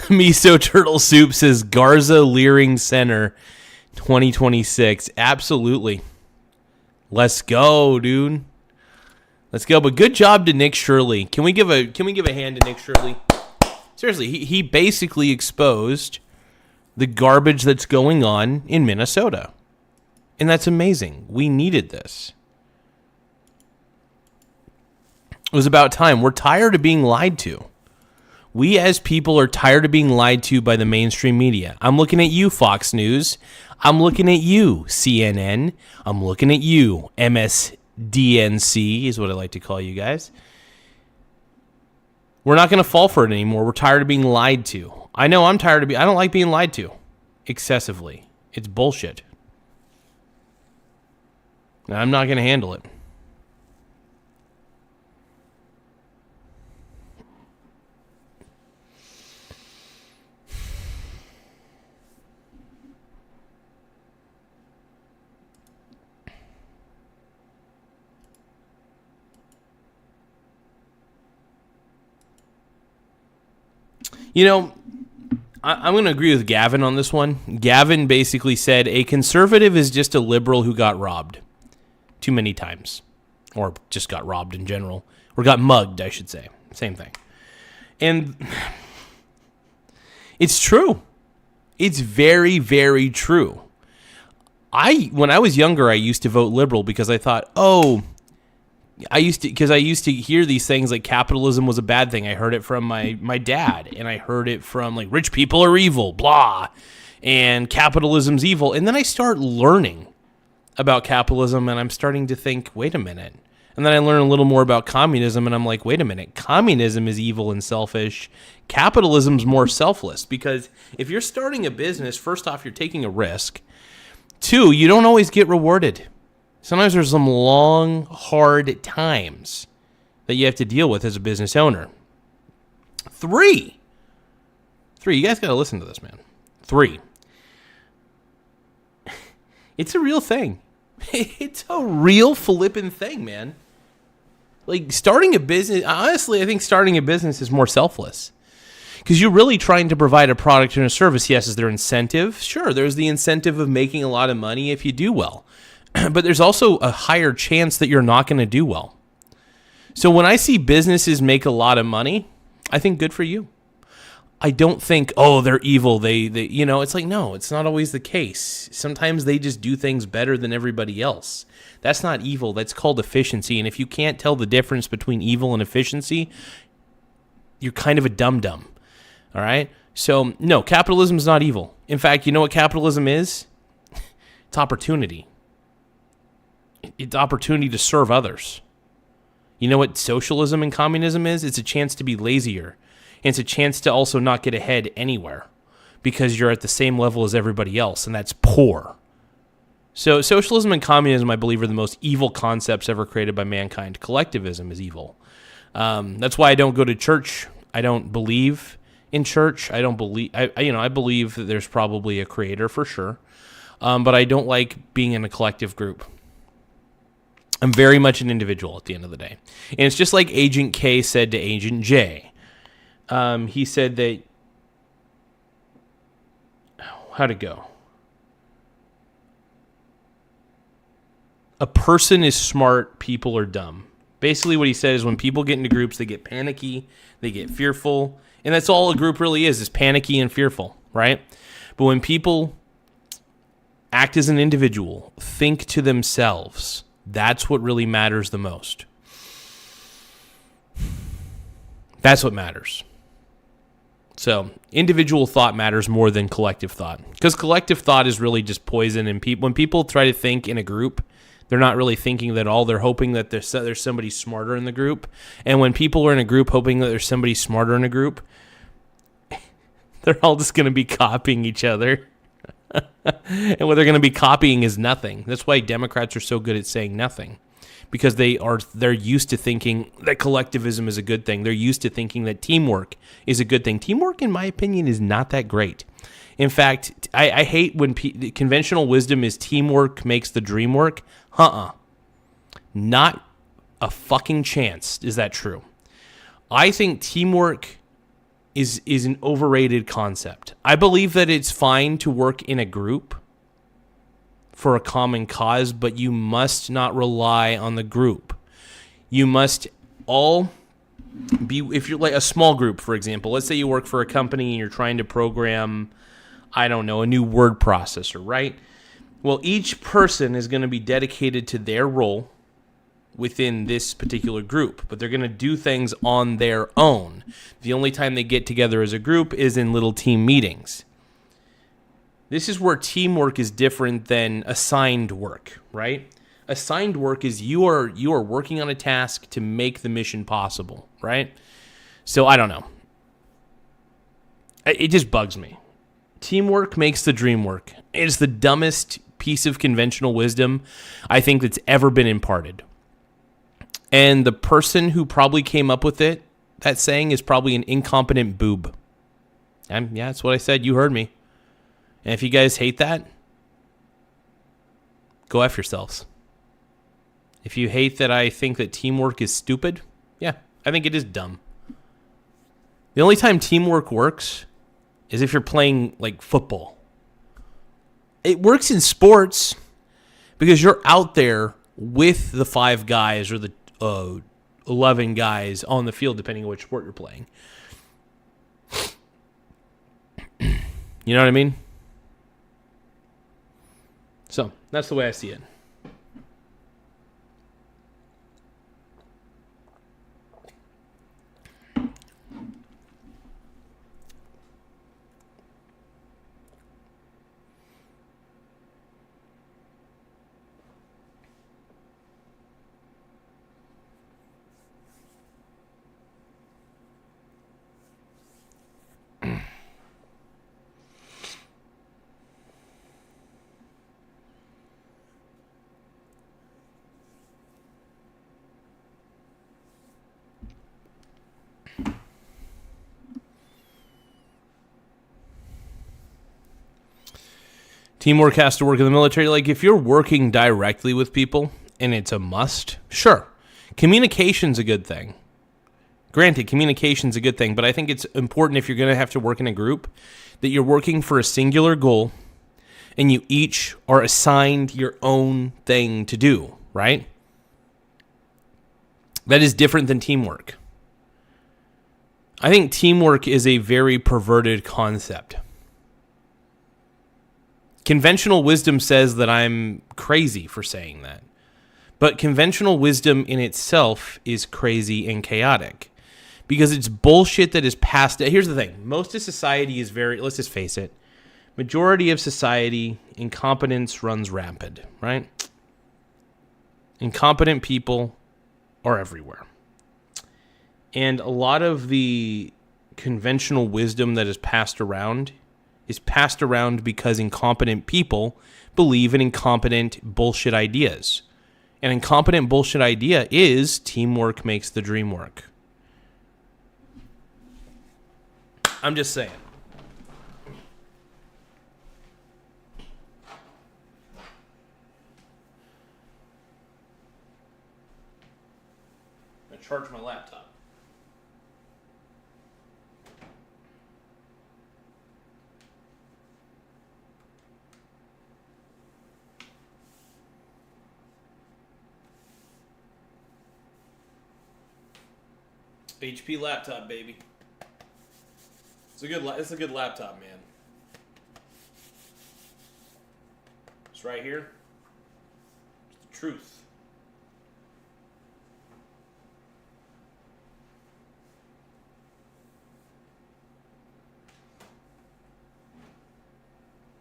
Miso Turtle Soup says Garza Leering Center 2026. Absolutely. Let's go, dude. Let's go. But good job to Nick Shirley. Can we give a hand to Nick Shirley? Seriously, he basically exposed the garbage that's going on in Minnesota. And that's amazing. We needed this. It was about time. We're tired of being lied to. We as people are tired of being lied to by the mainstream media. I'm looking at you, Fox News. I'm looking at you, CNN. I'm looking at you, MSDNC is what I like to call you guys. We're not going to fall for it anymore. We're tired of being lied to. I know I'm tired of I don't like being lied to excessively. It's bullshit. I'm not going to handle it. You know, I'm going to agree with Gavin on this one. Gavin basically said a conservative is just a liberal who got robbed too many times. Or just got robbed in general. Or got mugged, I should say. Same thing. And it's true. It's very, very true. When I was younger, I used to vote liberal because I thought, I used to hear these things like capitalism was a bad thing. I heard it from my dad, and I heard it from like rich people are evil, blah, and capitalism's evil. And then I start learning about capitalism, and I'm starting to think, wait a minute. And then I learn a little more about communism, and I'm like, wait a minute. Communism is evil and selfish. Capitalism's more selfless, because if you're starting a business, first off, you're taking a risk. Two, you don't always get rewarded. Sometimes there's some long, hard times that you have to deal with as a business owner. Three, you guys got to listen to this, man. 3, it's a real thing. It's a real flippin' thing, man. Like, starting a business, honestly, I think starting a business is more selfless. Because you're really trying to provide a product and a service. Yes, is there incentive? Sure, there's the incentive of making a lot of money if you do well. But there's also a higher chance that you're not going to do well. So when I see businesses make a lot of money, I think good for you. I don't think, they're evil. They it's like, no, it's not always the case. Sometimes they just do things better than everybody else. That's not evil. That's called efficiency. And if you can't tell the difference between evil and efficiency, you're kind of a dum-dum. All right? So, no, capitalism is not evil. In fact, you know what capitalism is? It's opportunity. It's opportunity to serve others. You know what socialism and communism is? It's a chance to be lazier. And it's a chance to also not get ahead anywhere because you're at the same level as everybody else, and that's poor. So socialism and communism, I believe, are the most evil concepts ever created by mankind. Collectivism is evil. That's why I don't go to church. I don't believe in church. I believe that there's probably a creator for sure, but I don't like being in a collective group. I'm very much an individual at the end of the day. And it's just like Agent K said to Agent J. He said that, how'd it go? A person is smart, people are dumb. Basically what he said is when people get into groups, they get panicky, they get fearful, and that's all a group really is panicky and fearful, right? But when people act as an individual, think to themselves, that's what really matters the most. That's what matters. So individual thought matters more than collective thought, because collective thought is really just poison. And when people try to think in a group, they're not really thinking that all. They're hoping that there's somebody smarter in the group. And when people are in a group hoping that there's somebody smarter in a group, they're all just going to be copying each other. And what they're going to be copying is nothing. That's why Democrats are so good at saying nothing, because they're used to thinking that collectivism is a good thing. They're used to thinking that teamwork is a good thing. Teamwork, in my opinion, is not that great. In fact, I hate when conventional wisdom is teamwork makes the dream work. Not a fucking chance is that true. I think teamwork is an overrated concept. I believe that it's fine to work in a group for a common cause, but you must not rely on the group. You must all be, if you're like a small group, for example, let's say you work for a company and you're trying to program, I don't know, a new word processor, right? Well, each person is going to be dedicated to their role within this particular group, but they're going to do things on their own. The only time they get together as a group is in little team meetings. This is where teamwork is different than assigned work, right? Assigned work is you are working on a task to make the mission possible, right? So I don't know. It just bugs me. Teamwork makes the dream work. It's the dumbest piece of conventional wisdom I think that's ever been imparted. And the person who probably came up with it, that saying, is probably an incompetent boob. And yeah, that's what I said. You heard me. And if you guys hate that, go F yourselves. If you hate that I think that teamwork is stupid, yeah, I think it is dumb. The only time teamwork works is if you're playing, like, football. It works in sports because you're out there with the 5 guys or the 11 guys on the field, depending on which sport you're playing. You know what I mean? So, that's the way I see it. Teamwork has to work in the military. Like, if you're working directly with people and it's a must, sure. Communication's a good thing. Granted, communication's a good thing, but I think it's important, if you're going to have to work in a group, that you're working for a singular goal and you each are assigned your own thing to do, right? That is different than teamwork. I think teamwork is a very perverted concept. Conventional wisdom says that I'm crazy for saying that. But conventional wisdom in itself is crazy and chaotic, because it's bullshit that is passed. Here's the thing. Most of society is let's just face it, majority of society, incompetence runs rampant, right? Incompetent people are everywhere. And a lot of the conventional wisdom that is passed around because incompetent people believe in incompetent bullshit ideas. An incompetent bullshit idea is teamwork makes the dream work. I'm just saying. I'm gonna charge my laptop. HP laptop, baby. It's a good laptop, man. It's right here. It's the truth.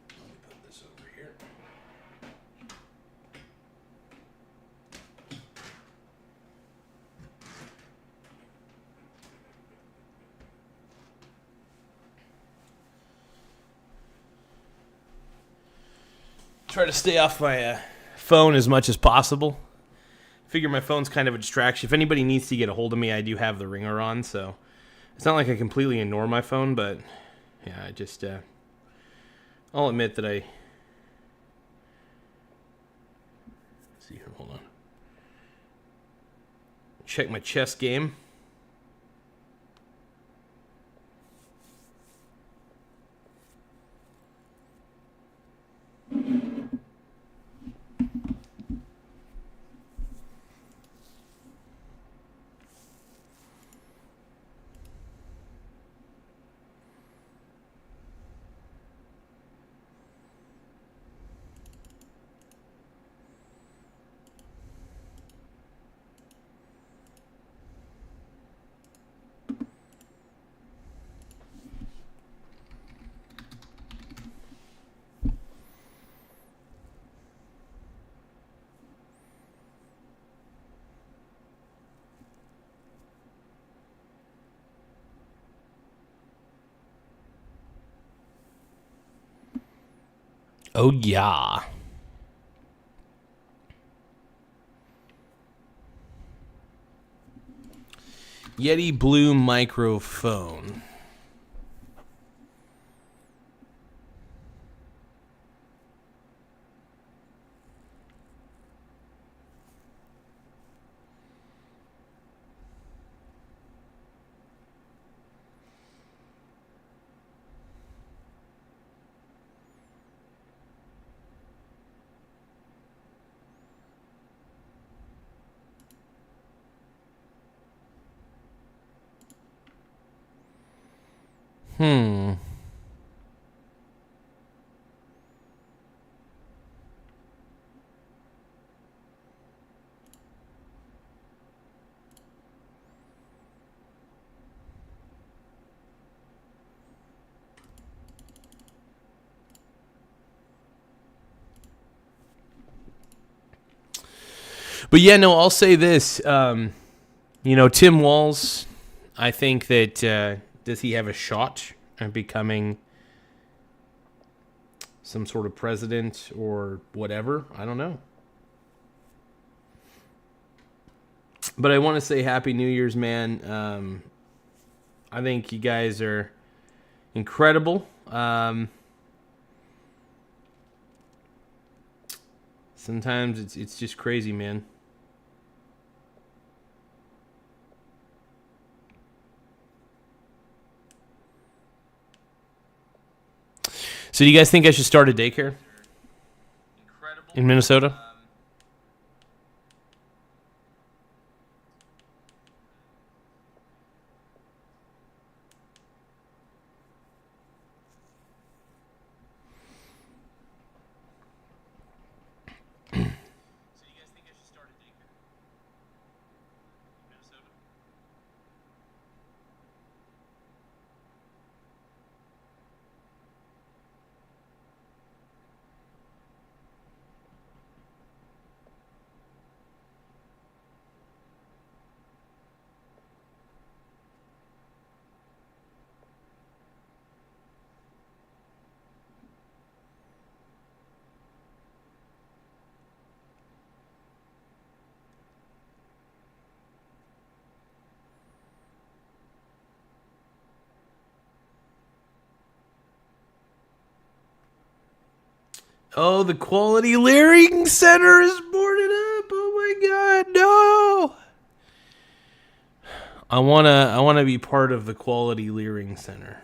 Let me put this over here. Try to stay off my phone as much as possible. Figure my phone's kind of a distraction. If anybody needs to get a hold of me, I do have the ringer on, so it's not like I completely ignore my phone, but yeah, I just I'll admit that let's see here, hold on. Check my chess game. Oh, yeah. Yeti Blue microphone. But yeah, no, I'll say this. Tim Walz, I think that does he have a shot at becoming some sort of president or whatever? I don't know. But I want to say Happy New Year's, man. I think you guys are incredible. Sometimes it's just crazy, man. So do you guys think I should start a daycare in Minnesota? Oh, the Quality Learning Center is boarded up. Oh my God, no! I wanna be part of the Quality Learning Center.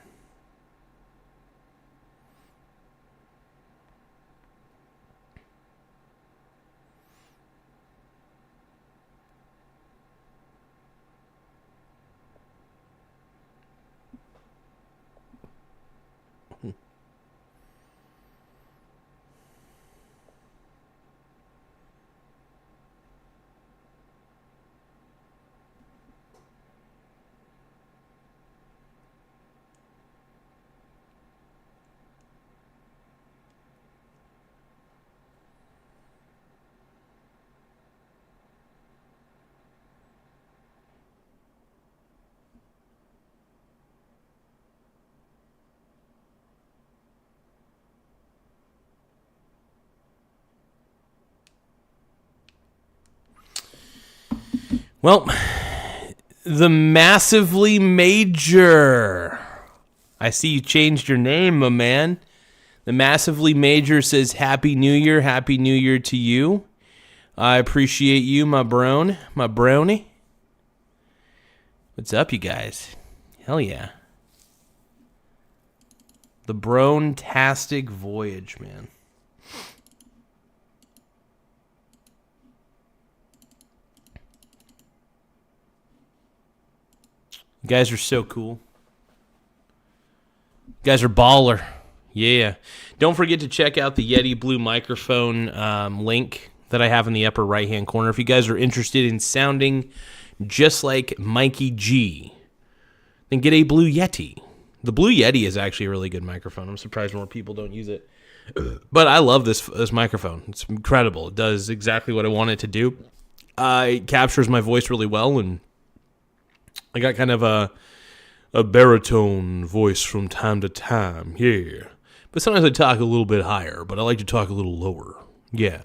Well, the Massively Major. I see you changed your name, my man. The Massively Major says, Happy New Year. Happy New Year to you. I appreciate you, my brony. What's up, you guys? Hell yeah. The Brontastic Voyage, man. You guys are so cool. You guys are baller. Yeah. Don't forget to check out the Yeti Blue microphone link that I have in the upper right-hand corner. If you guys are interested in sounding just like Mikey G, then get a Blue Yeti. The Blue Yeti is actually a really good microphone. I'm surprised more people don't use it. But I love this microphone. It's incredible. It does exactly what I want it to do. It captures my voice really well, and I got kind of a baritone voice from time to time. Yeah. But sometimes I talk a little bit higher, but I like to talk a little lower. Yeah.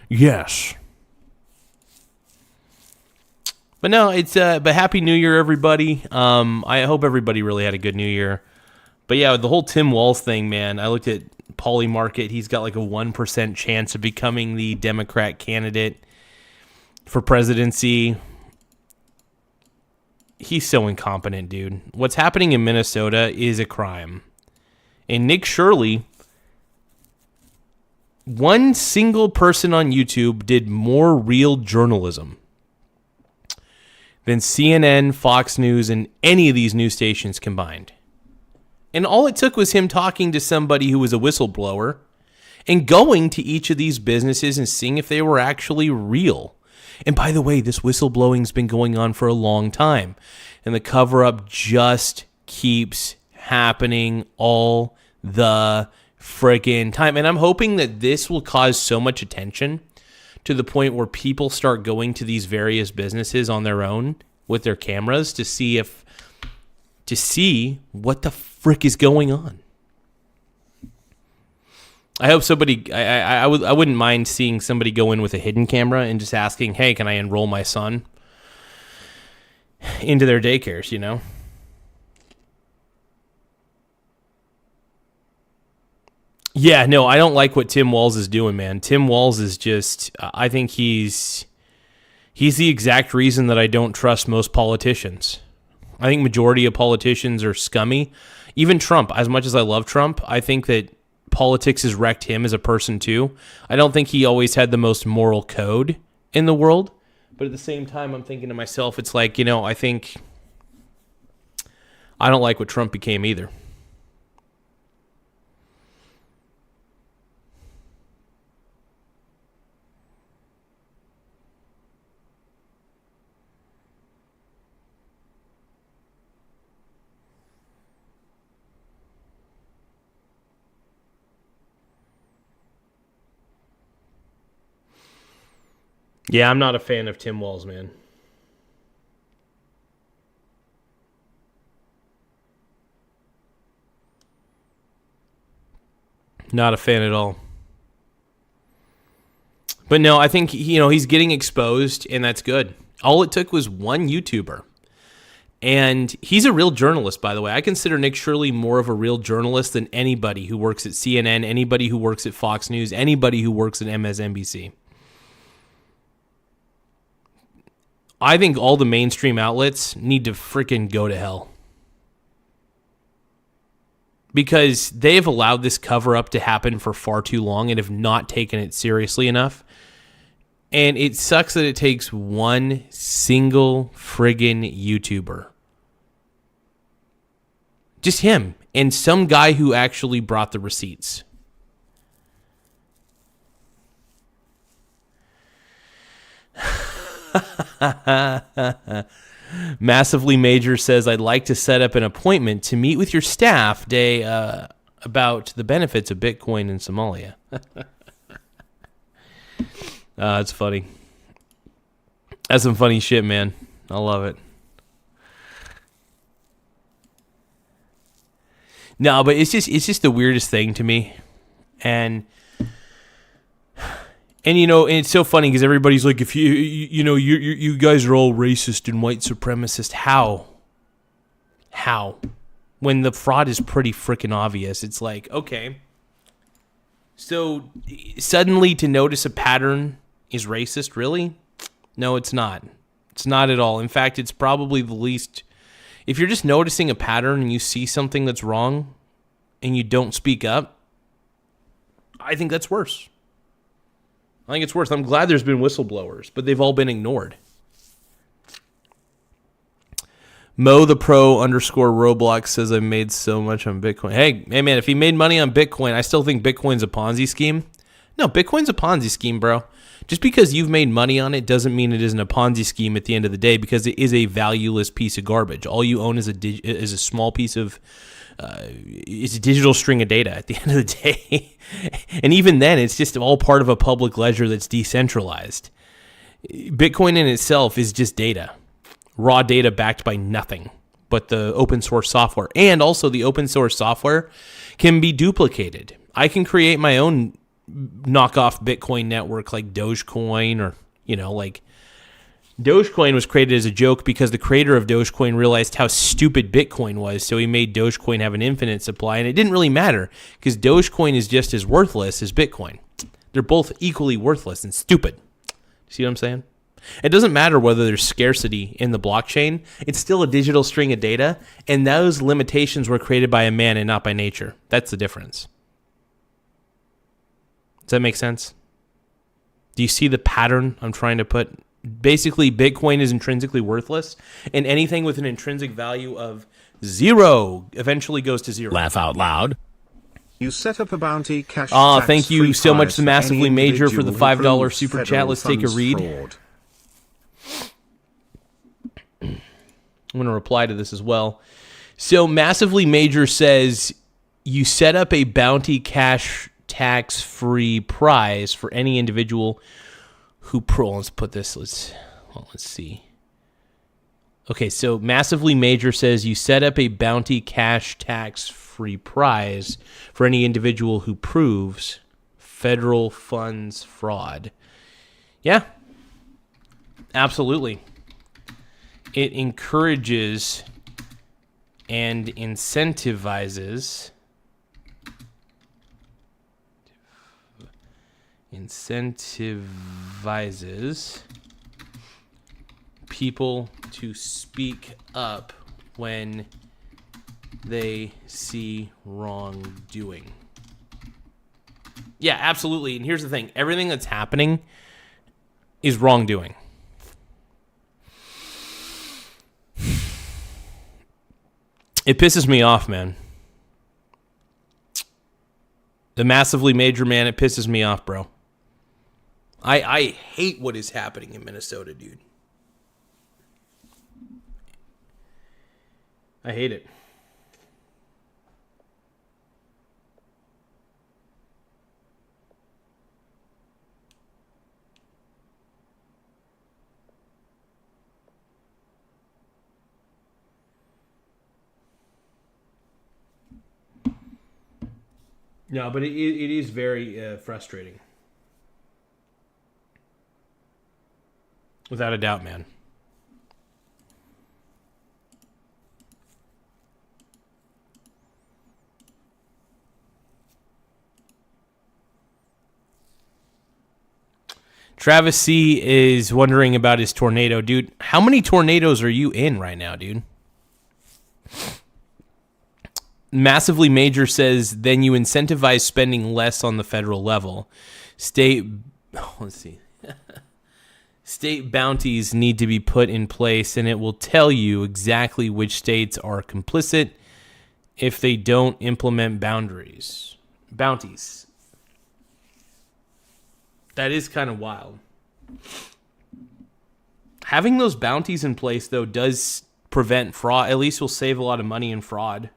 Yes. But no, it's but Happy New Year, everybody. I hope everybody really had a good New Year. But yeah, the whole Tim Walz thing, man. I looked at Poly Market. He's got like a 1% chance of becoming the Democrat candidate for presidency. He's so incompetent, dude. What's happening in Minnesota is a crime. And Nick Shirley, one single person on YouTube did more real journalism than CNN, Fox News, and any of these news stations combined. And all it took was him talking to somebody who was a whistleblower and going to each of these businesses and seeing if they were actually real. And by the way, this whistleblowing's been going on for a long time. And the cover-up just keeps happening all the freaking time. And I'm hoping that this will cause so much attention to the point where people start going to these various businesses on their own with their cameras to see what the frick is going on. I hope somebody, I wouldn't mind seeing somebody go in with a hidden camera and just asking, hey, can I enroll my son into their daycares, you know? Yeah, no, I don't like what Tim Walz is doing, man. Tim Walz is just, I think he's the exact reason that I don't trust most politicians. I think majority of politicians are scummy. Even Trump, as much as I love Trump, I think that politics has wrecked him as a person too. I don't think he always had the most moral code in the world. But at the same time, I'm thinking to myself, it's like, you know, I don't like what Trump became either. Yeah, I'm not a fan of Tim Walz, man. Not a fan at all. But no, I think, you know, he's getting exposed, and that's good. All it took was one YouTuber. And he's a real journalist, by the way. I consider Nick Shirley more of a real journalist than anybody who works at CNN, anybody who works at Fox News, anybody who works at MSNBC. I think all the mainstream outlets need to freaking go to hell. Because they've allowed this cover-up to happen for far too long and have not taken it seriously enough. And it sucks that it takes one single friggin' YouTuber. Just him and some guy who actually brought the receipts. Massively Major says, I'd like to set up an appointment to meet with your staff day about the benefits of Bitcoin in Somalia. It's funny. That's some funny shit, man. I love it. No, but it's just the weirdest thing to me. And And and it's so funny because everybody's like, if you guys are all racist and white supremacist. How? When the fraud is pretty freaking obvious. It's like, okay, so suddenly to notice a pattern is racist, really? No, it's not. It's not at all. In fact, it's probably the least. If you're just noticing a pattern and you see something that's wrong and you don't speak up, I think that's worse. I think it's worse. I'm glad there's been whistleblowers, but they've all been ignored. Mo the Pro _ Roblox says I made so much on Bitcoin. Hey man, if he made money on Bitcoin, I still think Bitcoin's a Ponzi scheme. No, Bitcoin's a Ponzi scheme, bro. Just because you've made money on it doesn't mean it isn't a Ponzi scheme at the end of the day, because it is a valueless piece of garbage. All you own is a small piece of it's a digital string of data at the end of the day. And even then, it's just all part of a public ledger that's decentralized. Bitcoin in itself is just data. Raw data backed by nothing but the open source software. And also the open source software can be duplicated. I can create my own knockoff Bitcoin network like Dogecoin, or, like Dogecoin was created as a joke because the creator of Dogecoin realized how stupid Bitcoin was, so he made Dogecoin have an infinite supply, and it didn't really matter because Dogecoin is just as worthless as Bitcoin. They're both equally worthless and stupid. See what I'm saying? It doesn't matter whether there's scarcity in the blockchain. It's still a digital string of data, and those limitations were created by a man and not by nature. That's the difference. Does that make sense? Do you see the pattern I'm trying to put? Basically, Bitcoin is intrinsically worthless, and anything with an intrinsic value of 0 eventually goes to 0. Laugh out loud. You set up a bounty cash. Thank you so much to Massively Major for the $5 super chat. Let's take a read. Fraud. I'm going to reply to this as well. So Massively Major says you set up a bounty cash tax-free prize for any individual who let's put this. Let's see. Okay, so Massively Major says you set up a bounty cash tax-free prize for any individual who proves federal funds fraud. Yeah, absolutely. It encourages and incentivizes people to speak up when they see wrongdoing. Yeah, absolutely. And here's the thing. Everything that's happening is wrongdoing. It pisses me off, man. The Massively Major, man, it pisses me off, bro. I hate what is happening in Minnesota, dude. I hate it. No, but it is very frustrating. Without a doubt, man. Travis C. is wondering about his tornado. Dude, how many tornadoes are you in right now, dude? Massively Major says, then you incentivize spending less on the federal level. State bounties need to be put in place, and it will tell you exactly which states are complicit if they don't implement bounties. That is kind of wild. Having those bounties in place, though, does prevent fraud. At least will save a lot of money in fraud.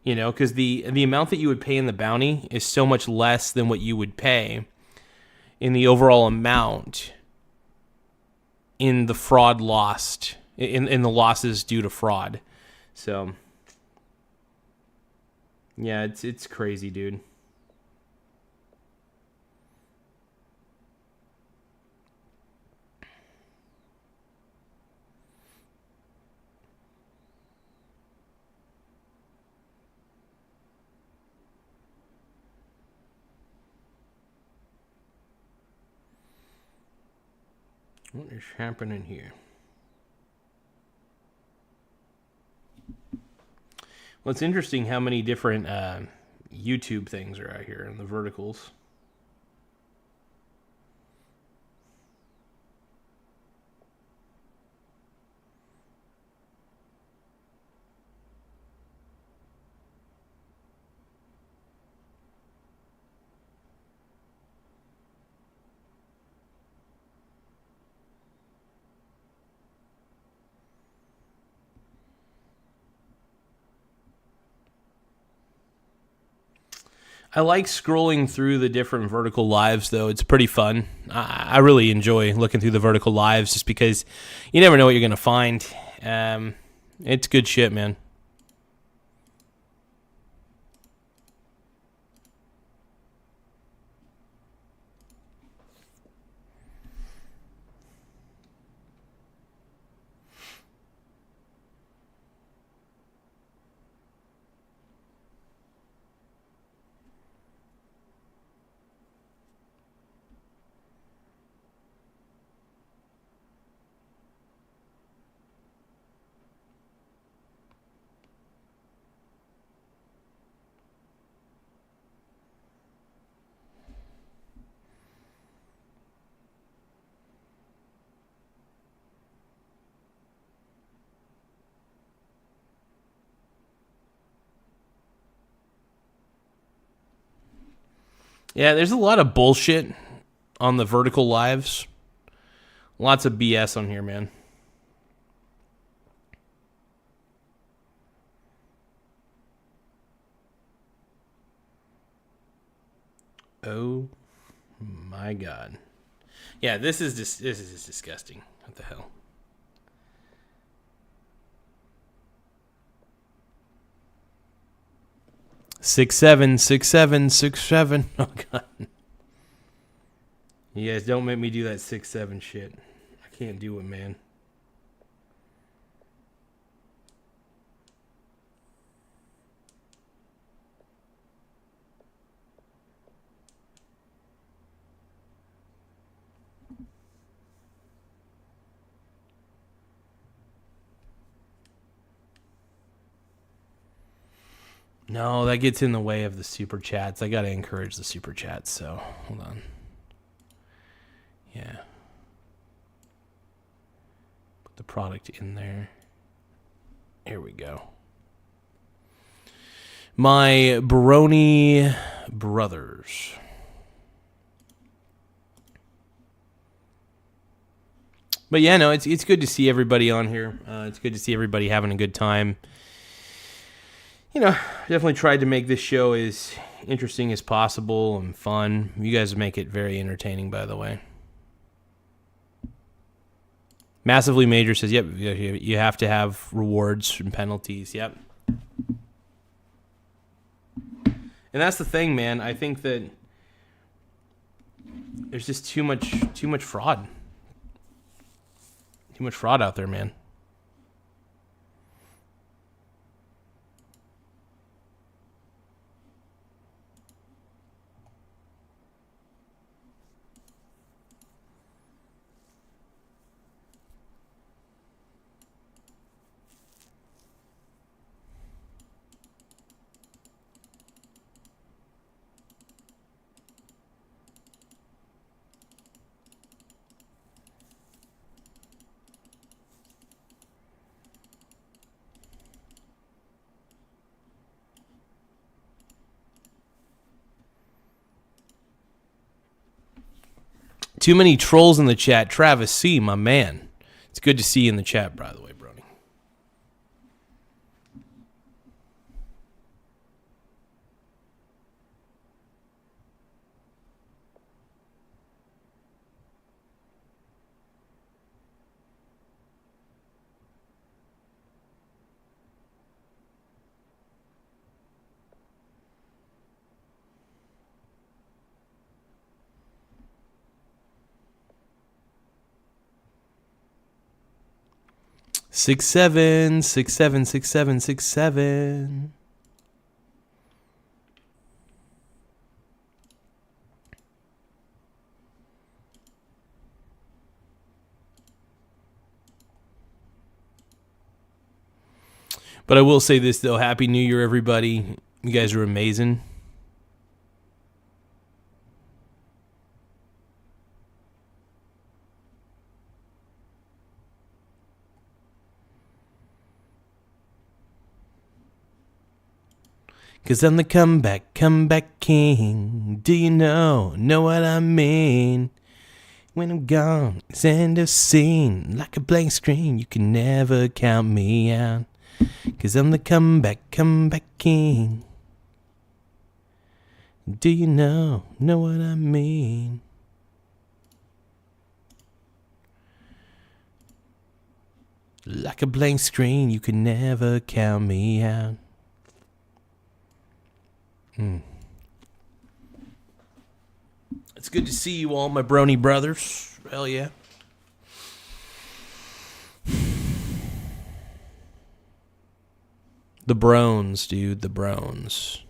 You know, because the amount that you would pay in the bounty is so much less than what you would pay in the overall amount in the fraud lost, in the losses due to fraud. So, yeah, it's crazy, dude. What is happening here? Well, it's interesting how many different YouTube things are out here in the verticals. I like scrolling through the different vertical lives, though. It's pretty fun. I really enjoy looking through the vertical lives just because you never know what you're going to find. It's good shit, man. Yeah, there's a lot of bullshit on the vertical lives. Lots of BS on here, man. Oh my god. Yeah, this is just disgusting. What the hell? Six seven. Oh god. You guys don't make me do that 6-7 shit. I can't do it, man. No, that gets in the way of the super chats. I gotta encourage the super chats, so hold on. Yeah. Put the product in there. Here we go. My Baroni brothers. But yeah, no, it's good to see everybody on here. It's good to see everybody having a good time. You know, definitely tried to make this show as interesting as possible and fun. You guys make it very entertaining, by the way. Massively Major says, yep, you have to have rewards and penalties. Yep. And that's the thing, man. I think that there's just too much fraud. Too much fraud out there, man. Too many trolls in the chat. Travis C., my man. It's good to see you in the chat, by the way, Brony. Six seven. But I will say this, though. Happy New Year, everybody. You guys are amazing. Cause I'm the comeback king. Do you know what I mean? When I'm gone, it's end of scene. Like a blank screen, you can never count me out. Cause I'm the comeback king. Do you know what I mean? Like a blank screen, you can never count me out. It's good to see you all, my brony brothers. Hell yeah. The Brones, dude. The Brones.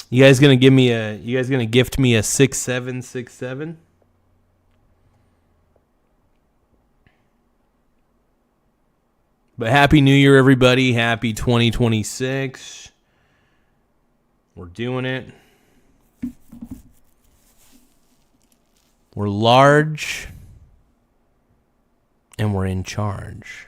You guys gonna gift me a 6767? But Happy New Year, everybody. Happy 2026. We're doing it. We're large. And we're in charge.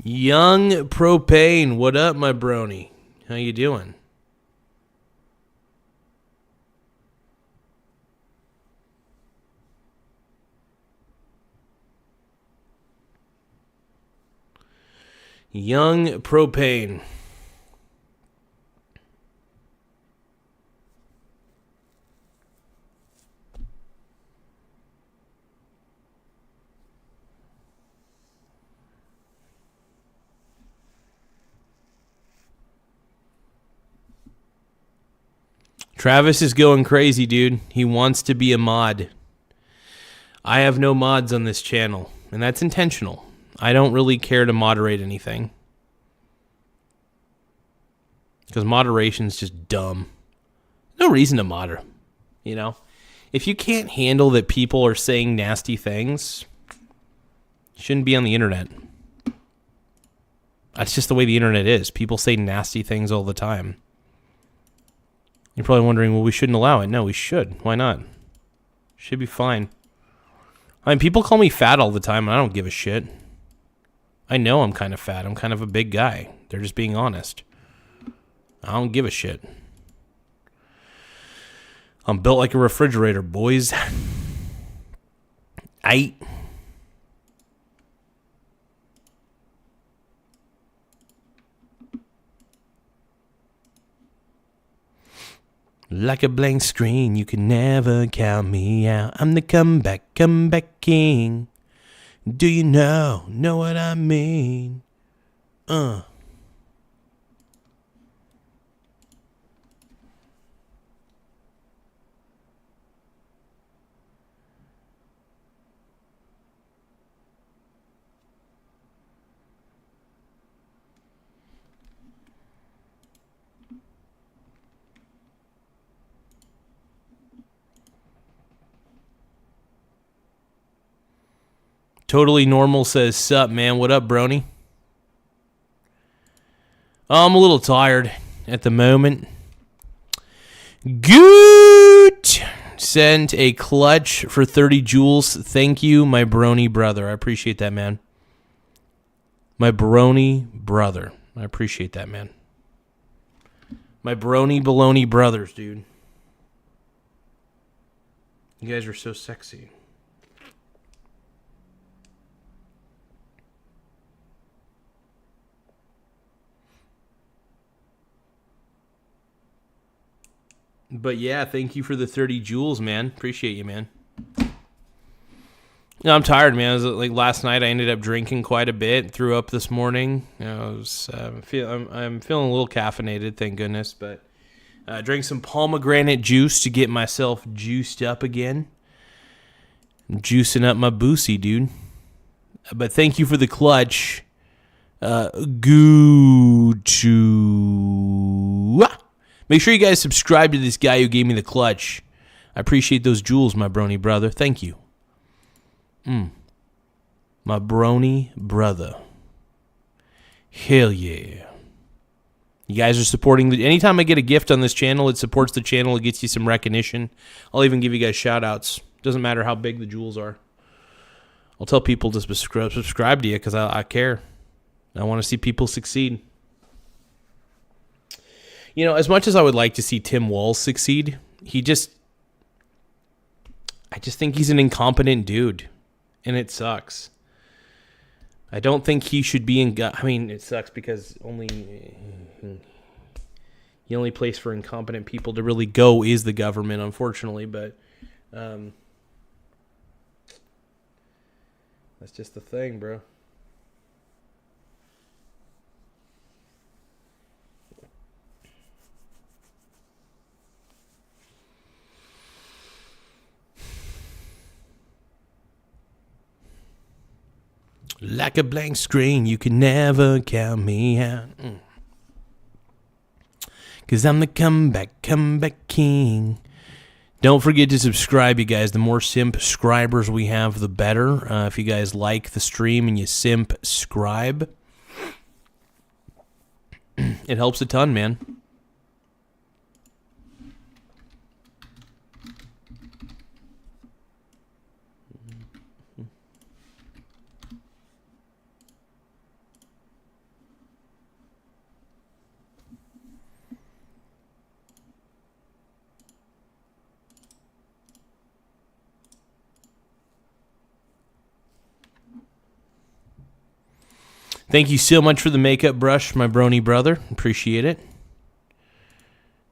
Young Propane, what up, my brony? How you doing? Young Propane. Travis is going crazy, dude. He wants to be a mod. I have no mods on this channel, and that's intentional. I don't really care to moderate anything. Because moderation's just dumb. No reason to moderate, you know? If you can't handle that people are saying nasty things, you shouldn't be on the internet. That's just the way the internet is. People say nasty things all the time. You're probably wondering, well, we shouldn't allow it. No, we should. Why not? Should be fine. I mean, people call me fat all the time, and I don't give a shit. I know I'm kind of fat. I'm kind of a big guy. They're just being honest. I don't give a shit. I'm built like a refrigerator, boys. Like a blank screen, you can never count me out. I'm the comeback king. Do you know what I mean? Totally Normal says, sup, man. What up, brony? Oh, I'm a little tired at the moment. Good. Sent a clutch for 30 joules. Thank you, my brony brother. I appreciate that, man. My brony brother. I appreciate that, man. My brony baloney brothers, dude. You guys are so sexy. But yeah, thank you for the 30 joules, man. Appreciate you, man. No, I'm tired, man. Like last night, I ended up drinking quite a bit. Threw up this morning. I'm feeling a little caffeinated, thank goodness. But drank some pomegranate juice to get myself juiced up again. I'm juicing up my boosie, dude. But thank you for the clutch. Make sure you guys subscribe to this guy who gave me the clutch. I appreciate those jewels, my brony brother. Thank you. My brony brother. Hell yeah. You guys are supporting anytime I get a gift on this channel, it supports the channel. It gets you some recognition. I'll even give you guys shout outs. Doesn't matter how big the jewels are. I'll tell people to subscribe to you because I care. I want to see people succeed. You know, as much as I would like to see Tim Walz succeed, I just think he's an incompetent dude, and it sucks. I don't think he should be it sucks because the only place for incompetent people to really go is the government, unfortunately, but that's just the thing, bro. Like a blank screen, you can never count me out. 'Cause I'm the comeback king. Don't forget to subscribe, you guys. The more simp subscribers we have, the better. If you guys like the stream and you simp scribe, it helps a ton, man. Thank you so much for the makeup brush, my brony brother. Appreciate it.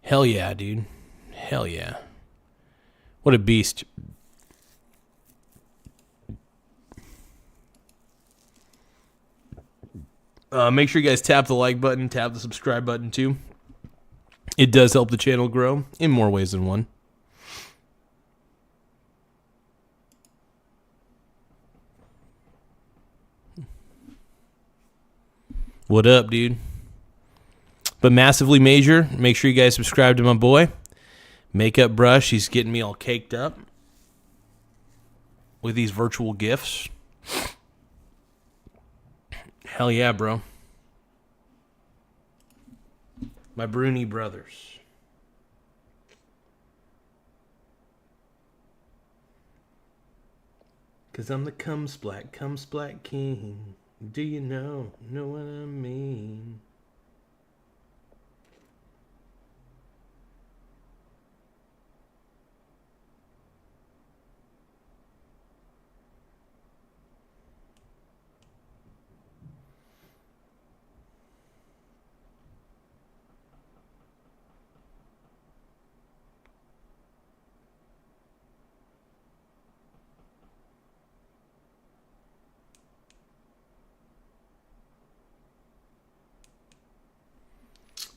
Hell yeah, dude. Hell yeah. What a beast. Make sure you guys tap the like button, tap the subscribe button too. It does help the channel grow in more ways than one. What up, dude? But massively major, make sure you guys subscribe to my boy. Makeup brush, he's getting me all caked up with these virtual gifts. Hell yeah, bro. My Bruni brothers. Cause I'm the cum splat king. Do you know what I mean?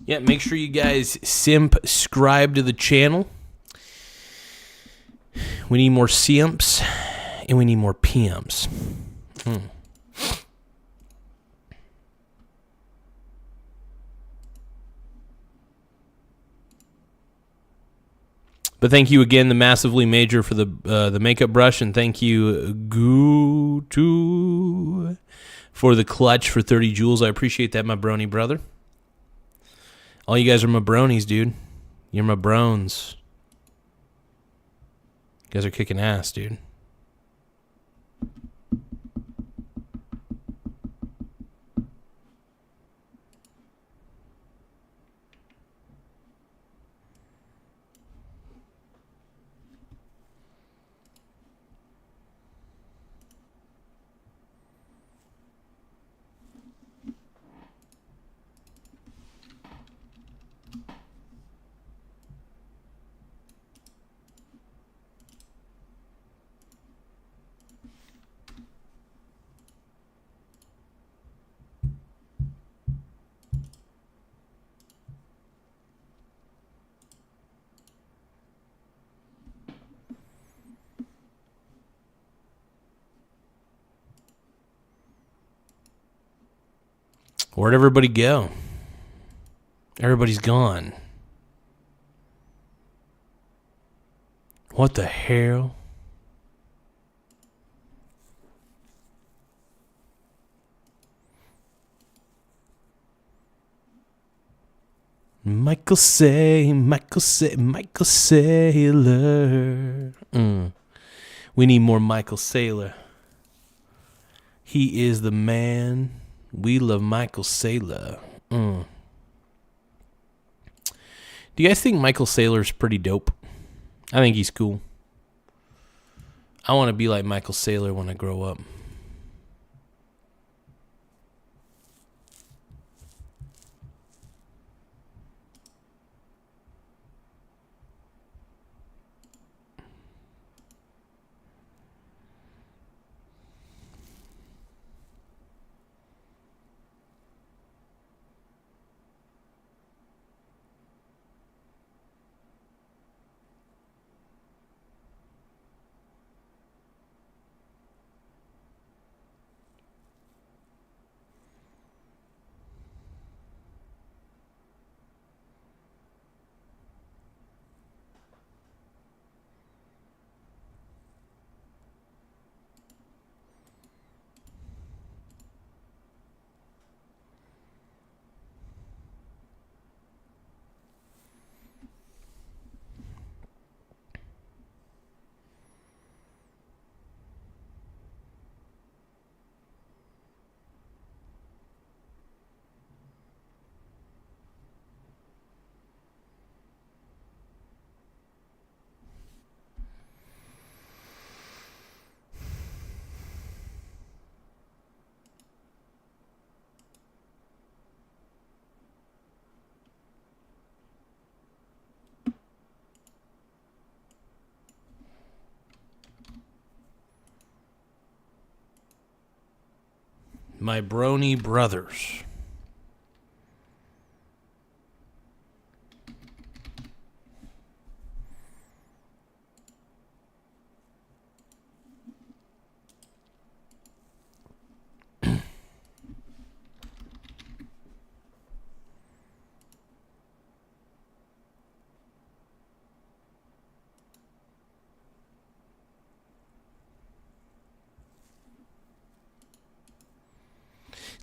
Yeah, make sure you guys subscribe to the channel. We need more simps, and we need more pimps. But thank you again, the Massively Major, for the makeup brush, and thank you, Gutu, for the clutch for 30 joules. I appreciate that, my brony brother. All you guys are my bronies, dude. You're my brones. You guys are kicking ass, dude. Where'd everybody go? Everybody's gone. What the hell? Michael Saylor. We need more Michael Saylor. He is the man. We love Michael Saylor. Do you guys think Michael Saylor's pretty dope? I think he's cool. I want to be like Michael Saylor when I grow up. My brony brothers.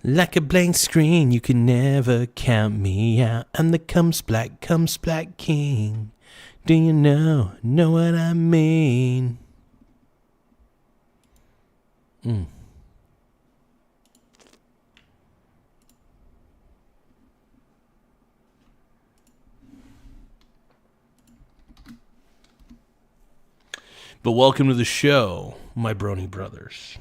Like a blank screen, you can never count me out. I'm the comes black king. Do you know what I mean? But welcome to the show, my brony brothers.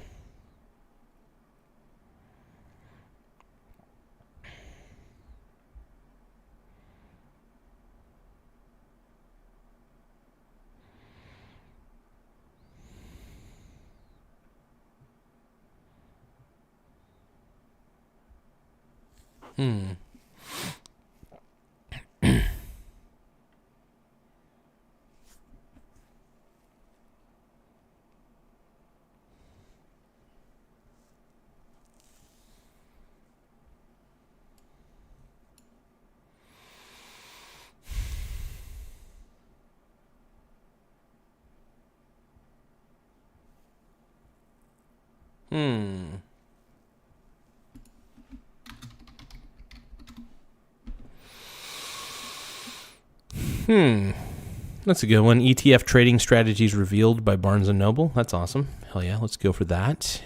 That's a good one. ETF trading strategies revealed by Barnes & Noble. That's awesome. Hell yeah, let's go for that.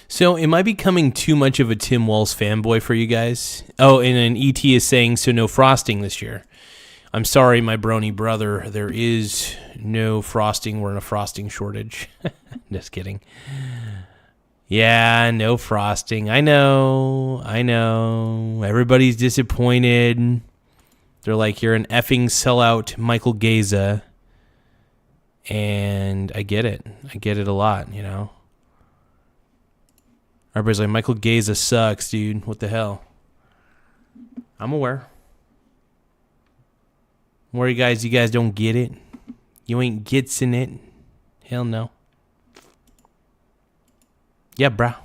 So, am I becoming too much of a Tim Walz fanboy for you guys? Oh, and an ET is saying, so no frosting this year. I'm sorry, my brony brother. There is no frosting. We're in a frosting shortage. Just kidding. Yeah, no frosting. I know. Everybody's disappointed. They're like, you're an effing sellout, Michael Garza. And I get it. I get it a lot, you know. Everybody's like, Michael Garza sucks, dude. What the hell? I'm aware. Where you guys don't get it? You ain't gets in it? Hell no. Yeah, brah.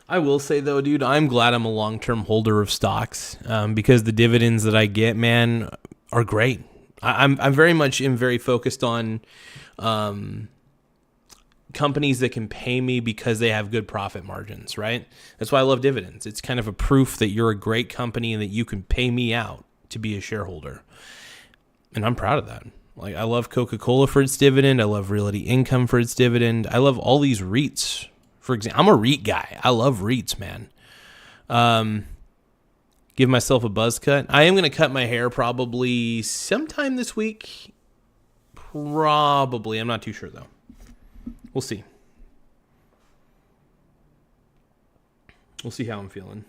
I will say, though, dude, I'm glad I'm a long-term holder of stocks because the dividends that I get, man, are great. I'm very focused on companies that can pay me because they have good profit margins, right? That's why I love dividends. It's kind of a proof that you're a great company and that you can pay me out to be a shareholder. And I'm proud of that. Like, I love Coca-Cola for its dividend. I love Realty Income for its dividend. I love all these REITs. For example, I'm a REIT guy. I love REITs, man. Give myself a buzz cut. I am going to cut my hair probably sometime this week. Probably. I'm not too sure, though. We'll see. We'll see how I'm feeling.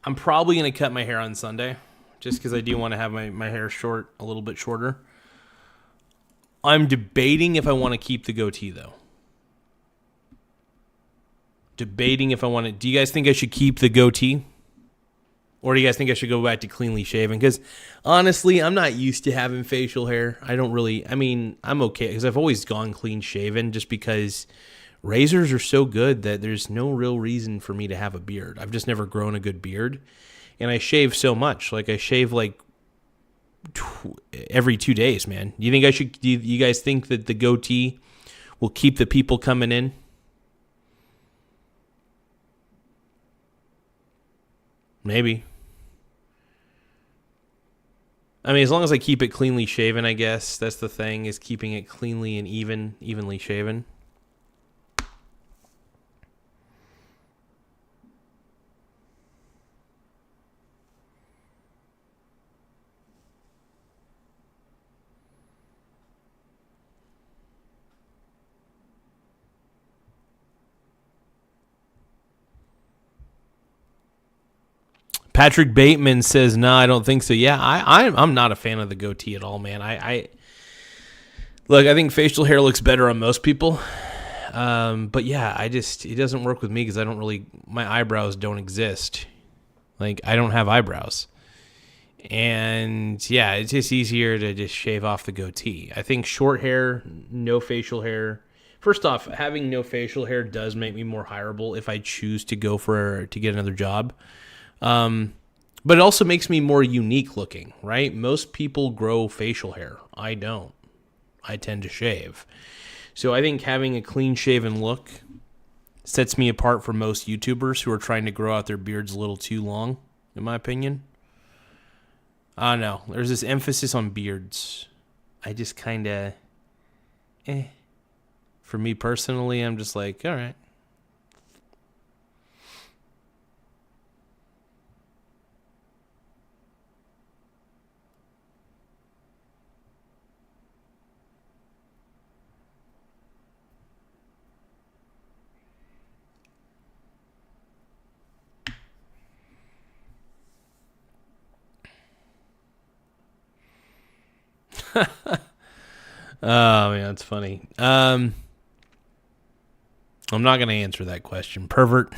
I'm probably going to cut my hair on Sunday just because I do want to have my hair short, a little bit shorter. I'm debating if I want to keep the goatee, though. Debating if I want to. Do you guys think I should keep the goatee? Or do you guys think I should go back to cleanly shaven? Because honestly, I'm not used to having facial hair. I'm okay because I've always gone clean shaven just because razors are so good that there's no real reason for me to have a beard. I've just never grown a good beard. And I shave so much. Like I shave like every 2 days, man. Do you guys think that the goatee will keep the people coming in? Maybe. I mean, as long as I keep it cleanly shaven, I guess. That's the thing, is keeping it cleanly and evenly shaven. Patrick Bateman says, no, I don't think so. Yeah, I'm not a fan of the goatee at all, man. Look, I think facial hair looks better on most people. But yeah, it doesn't work with me because my eyebrows don't exist. Like, I don't have eyebrows. And yeah, it's just easier to just shave off the goatee. I think short hair, no facial hair. First off, having no facial hair does make me more hireable if I choose to to get another job. But it also makes me more unique looking, right? Most people grow facial hair. I don't. I tend to shave. So I think having a clean shaven look sets me apart from most YouTubers who are trying to grow out their beards a little too long, in my opinion. I don't know. There's this emphasis on beards. I just kind of, For me personally, I'm just like, all right. Oh, man, that's funny. I'm not going to answer that question. Pervert.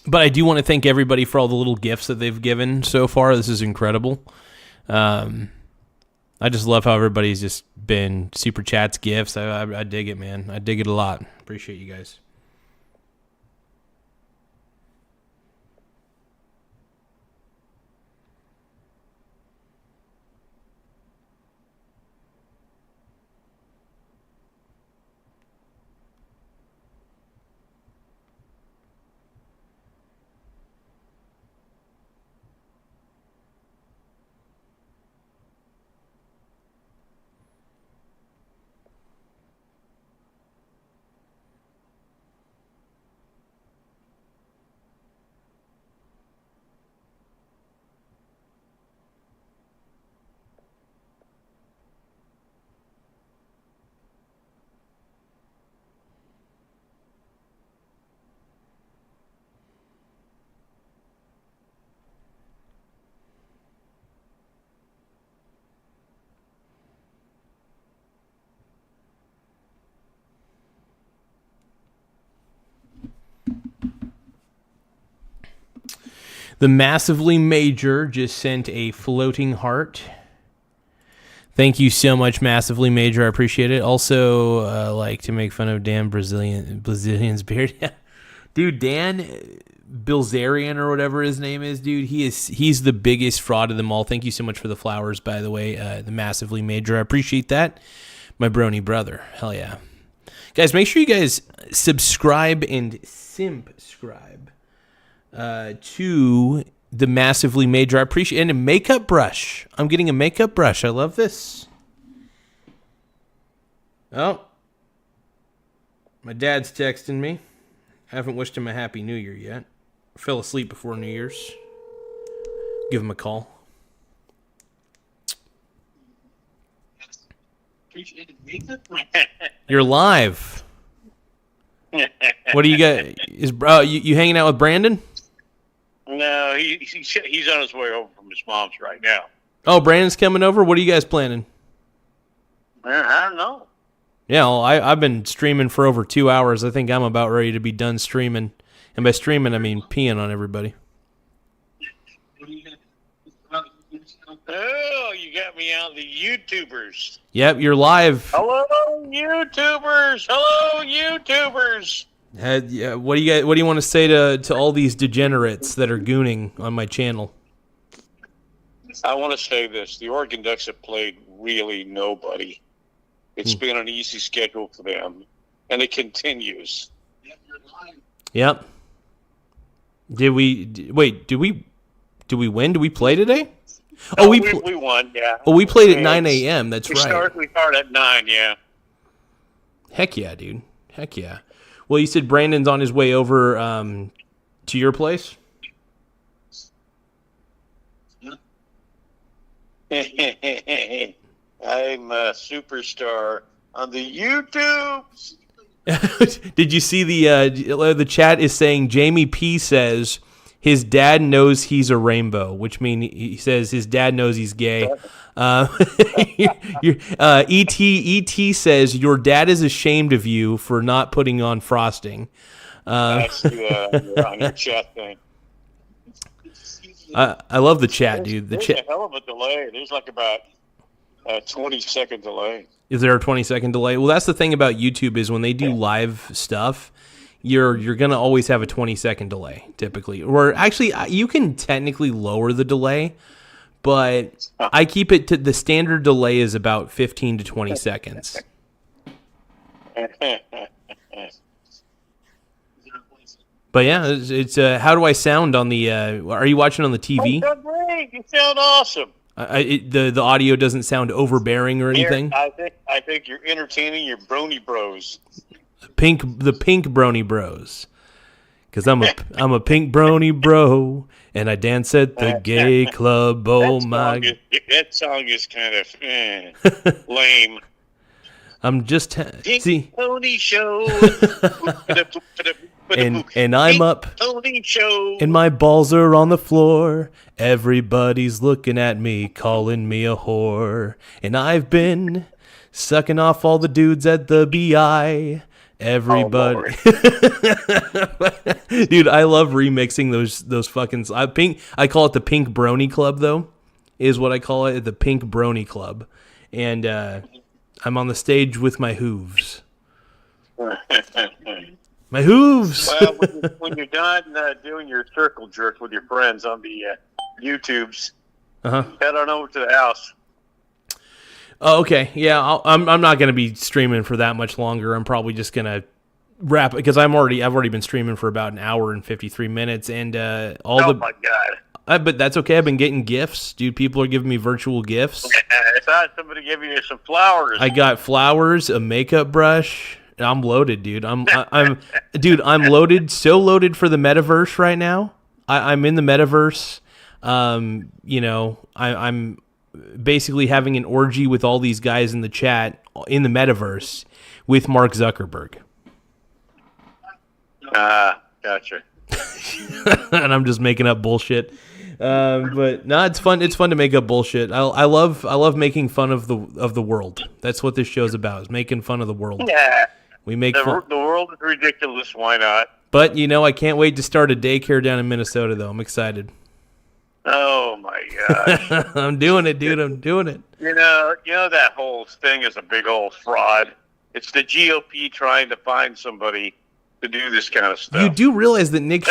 But I do want to thank everybody for all the little gifts that they've given so far. This is incredible. I just love how everybody's just been super chats, gifts. I dig it, man. I dig it a lot. Appreciate you guys. The Massively Major just sent a floating heart. Thank you so much, Massively Major. I appreciate it. Also, like to make fun of Dan Brazilian's beard. Dude, Dan Bilzerian or whatever his name is, dude. He's the biggest fraud of them all. Thank you so much for the flowers, by the way. The Massively Major. I appreciate that. My brony brother. Hell yeah. Guys, make sure you guys subscribe and simp-scribe to the Massively Major. I appreciate it. And a makeup brush. I'm getting a makeup brush. I love this. Oh. My dad's texting me. I haven't wished him a Happy New Year yet. I fell asleep before New Year's. Give him a call. You're live. What do you got? Is you hanging out with Brandon? No, he's on his way over from his mom's right now. Oh, Brandon's coming over? What are you guys planning? I don't know. Yeah, well, I've been streaming for over 2 hours. I think I'm about ready to be done streaming. And by streaming, I mean peeing on everybody. Oh, you got me out, the YouTubers. Yep, you're live. Hello, YouTubers. Hello, YouTubers. What do you want to say to all these degenerates that are gooning on my channel? I want to say this. The Oregon Ducks have played really nobody. It's been an easy schedule for them, and it continues. Yep. Did we win? Did we play today? Oh, we won, yeah. Oh, we played at 9 a.m. That's right. We start at 9, yeah. Heck yeah, dude. Heck yeah. Well, you said Brandon's on his way over to your place? I'm a superstar on the YouTube. Did you see the chat is saying Jamie P says his dad knows he's a rainbow, which means he says his dad knows he's gay. ET says your dad is ashamed of you for not putting on frosting. That's on your chat thing. I love the chat, dude. There's a hell of a delay. There's like about a 20-second delay. Is there a 20-second delay? Well, that's the thing about YouTube is when they do live stuff, you're going to always have a 20-second delay, typically. Or actually, you can technically lower the delay, but I keep it to the standard delay is about 15 to 20 seconds. But yeah, it's how do I sound on the? Are you watching on the TV? You sound great. You sound awesome. The audio doesn't sound overbearing or anything. I think you're entertaining your brony bros. The pink brony bros. 'Cause I'm a pink brony bro, and I dance at the gay club. Oh my! That song is kind of lame. I'm just Pink Pony Show. and I'm up, Pony Show. and my balls are on the floor. Everybody's looking at me, calling me a whore, and I've been sucking off all the dudes at the BI. Everybody, dude, I love remixing those fucking. I call it the Pink Brony Club, though, is what I call it, the Pink Brony Club, and I'm on the stage with my hooves. My hooves. Well, when you're done doing your circle jerk with your friends on the YouTubes, head on over to the house. Oh, okay. Yeah, I'm not going to be streaming for that much longer. I'm probably just going to wrap it because I've already been streaming for about an hour and 53 minutes, and my God. But that's okay. I've been getting gifts, dude. People are giving me virtual gifts. I thought somebody gave you some flowers. I got flowers, a makeup brush. I'm loaded, dude. I'm loaded, so loaded for the metaverse right now. I'm in the metaverse. I'm basically having an orgy with all these guys in the chat in the metaverse with Mark Zuckerberg. Gotcha. And I'm just making up bullshit. But no, it's fun. It's fun to make up bullshit. I love making fun of the world. That's what this show's about, is making fun of the world. Yeah. We make the world is ridiculous. Why not? But I can't wait to start a daycare down in Minnesota, though. I'm excited. Oh my gosh. I'm doing it, dude. I'm doing it. You know that whole thing is a big old fraud. It's the GOP trying to find somebody to do this kind of stuff. You do realize that Nick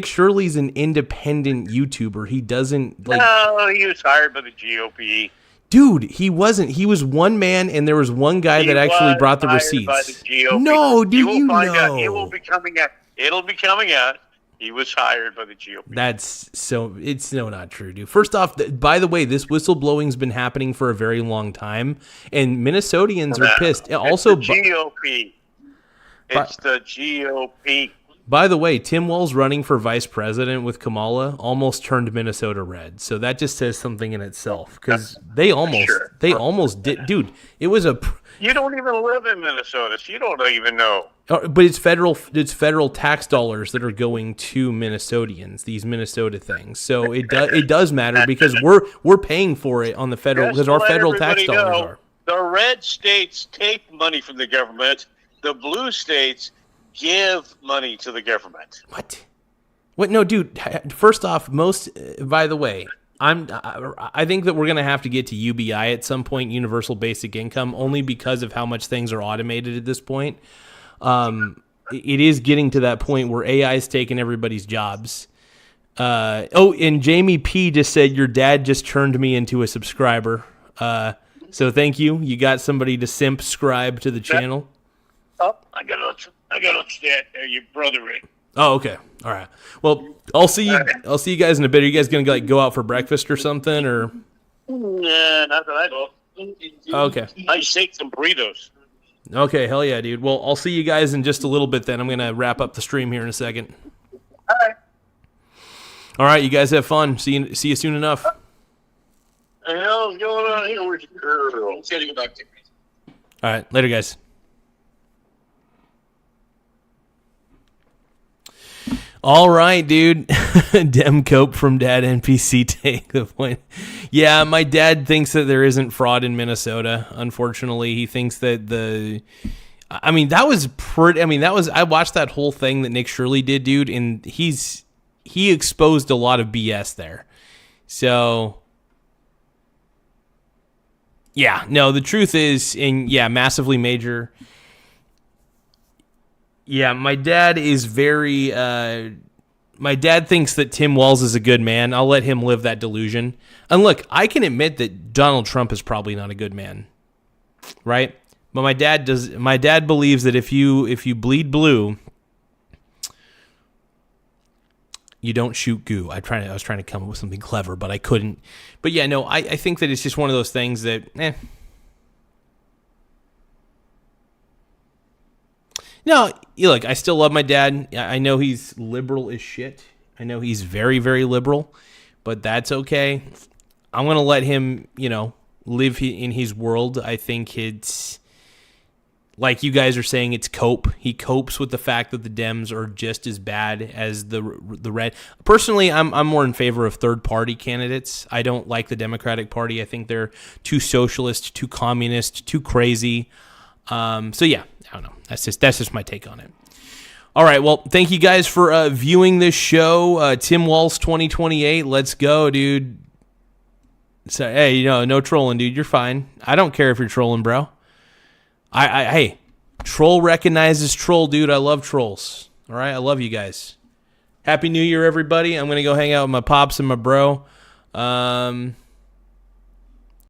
Shirley's an independent YouTuber. He doesn't No, he was hired by the GOP. Dude, he wasn't. He was one man, and there was one guy that actually brought the receipts. By the GOP. No, dude, you will find out. It will be coming out. It'll be coming out. He was hired by the GOP. It's not true, dude. First off, by the way, this whistleblowing's been happening for a very long time, and Minnesotians are pissed. Also, it's the GOP. It's the GOP. By the way, Tim Walz running for vice president with Kamala almost turned Minnesota red. So that just says something in itself, because they almost did. Dude, it was a... You don't even live in Minnesota, so you don't even know. But it's federal tax dollars that are going to Minnesotans, these Minnesota things. So it does matter, because we're paying for it on the federal, because our federal tax dollars are. The red states take money from the government. The blue states give money to the government. What? No, dude. First off, by the way, I think that we're gonna have to get to UBI at some point, universal basic income, only because of how much things are automated at this point. It is getting to that point where AI is taking everybody's jobs. And Jamie P just said your dad just turned me into a subscriber. So thank you. You got somebody to subscribe to the channel. Oh, I got your brother in. Oh, okay. All right. Well, I'll see you. I'll see you guys in a bit. Are you guys gonna go out for breakfast or something, or? Nah, not that I know. Okay. I shake some burritos. Okay, hell yeah, dude. Well, I'll see you guys in just a little bit. Then I'm gonna wrap up the stream here in a second. All right. All right, you guys have fun. See you soon enough. What the hell's going on here with your girl? Getting back to me. All right, later, guys. All right, dude. Dem Cope from Dad NPC take the point. Yeah, my dad thinks that there isn't fraud in Minnesota. Unfortunately, he thinks that I watched that whole thing that Nick Shirley did, dude, and he exposed a lot of BS there. So, yeah, no, the truth is, massively major. Yeah, my dad is very... my dad thinks that Tim Walz is a good man. I'll let him live that delusion. And look, I can admit that Donald Trump is probably not a good man, right? But my dad believes that if you bleed blue, you don't shoot goo. I was trying to come up with something clever, but I couldn't. But yeah, no, I think that it's just one of those things that, No, look, I still love my dad. I know he's liberal as shit. I know he's very, very liberal, but that's okay. I'm going to let him, live in his world. I think it's, like you guys are saying, it's cope. He copes with the fact that the Dems are just as bad as the red. Personally, I'm more in favor of third-party candidates. I don't like the Democratic Party. I think they're too socialist, too communist, too crazy. So yeah, I don't know. That's just my take on it. All right, well, thank you guys for viewing this show. Tim Walz 2028. Let's go, dude. So hey, no trolling, dude. You're fine. I don't care if you're trolling, bro. Hey, troll recognizes troll, dude. I love trolls. All right, I love you guys. Happy New Year, everybody. I'm gonna go hang out with my pops and my bro.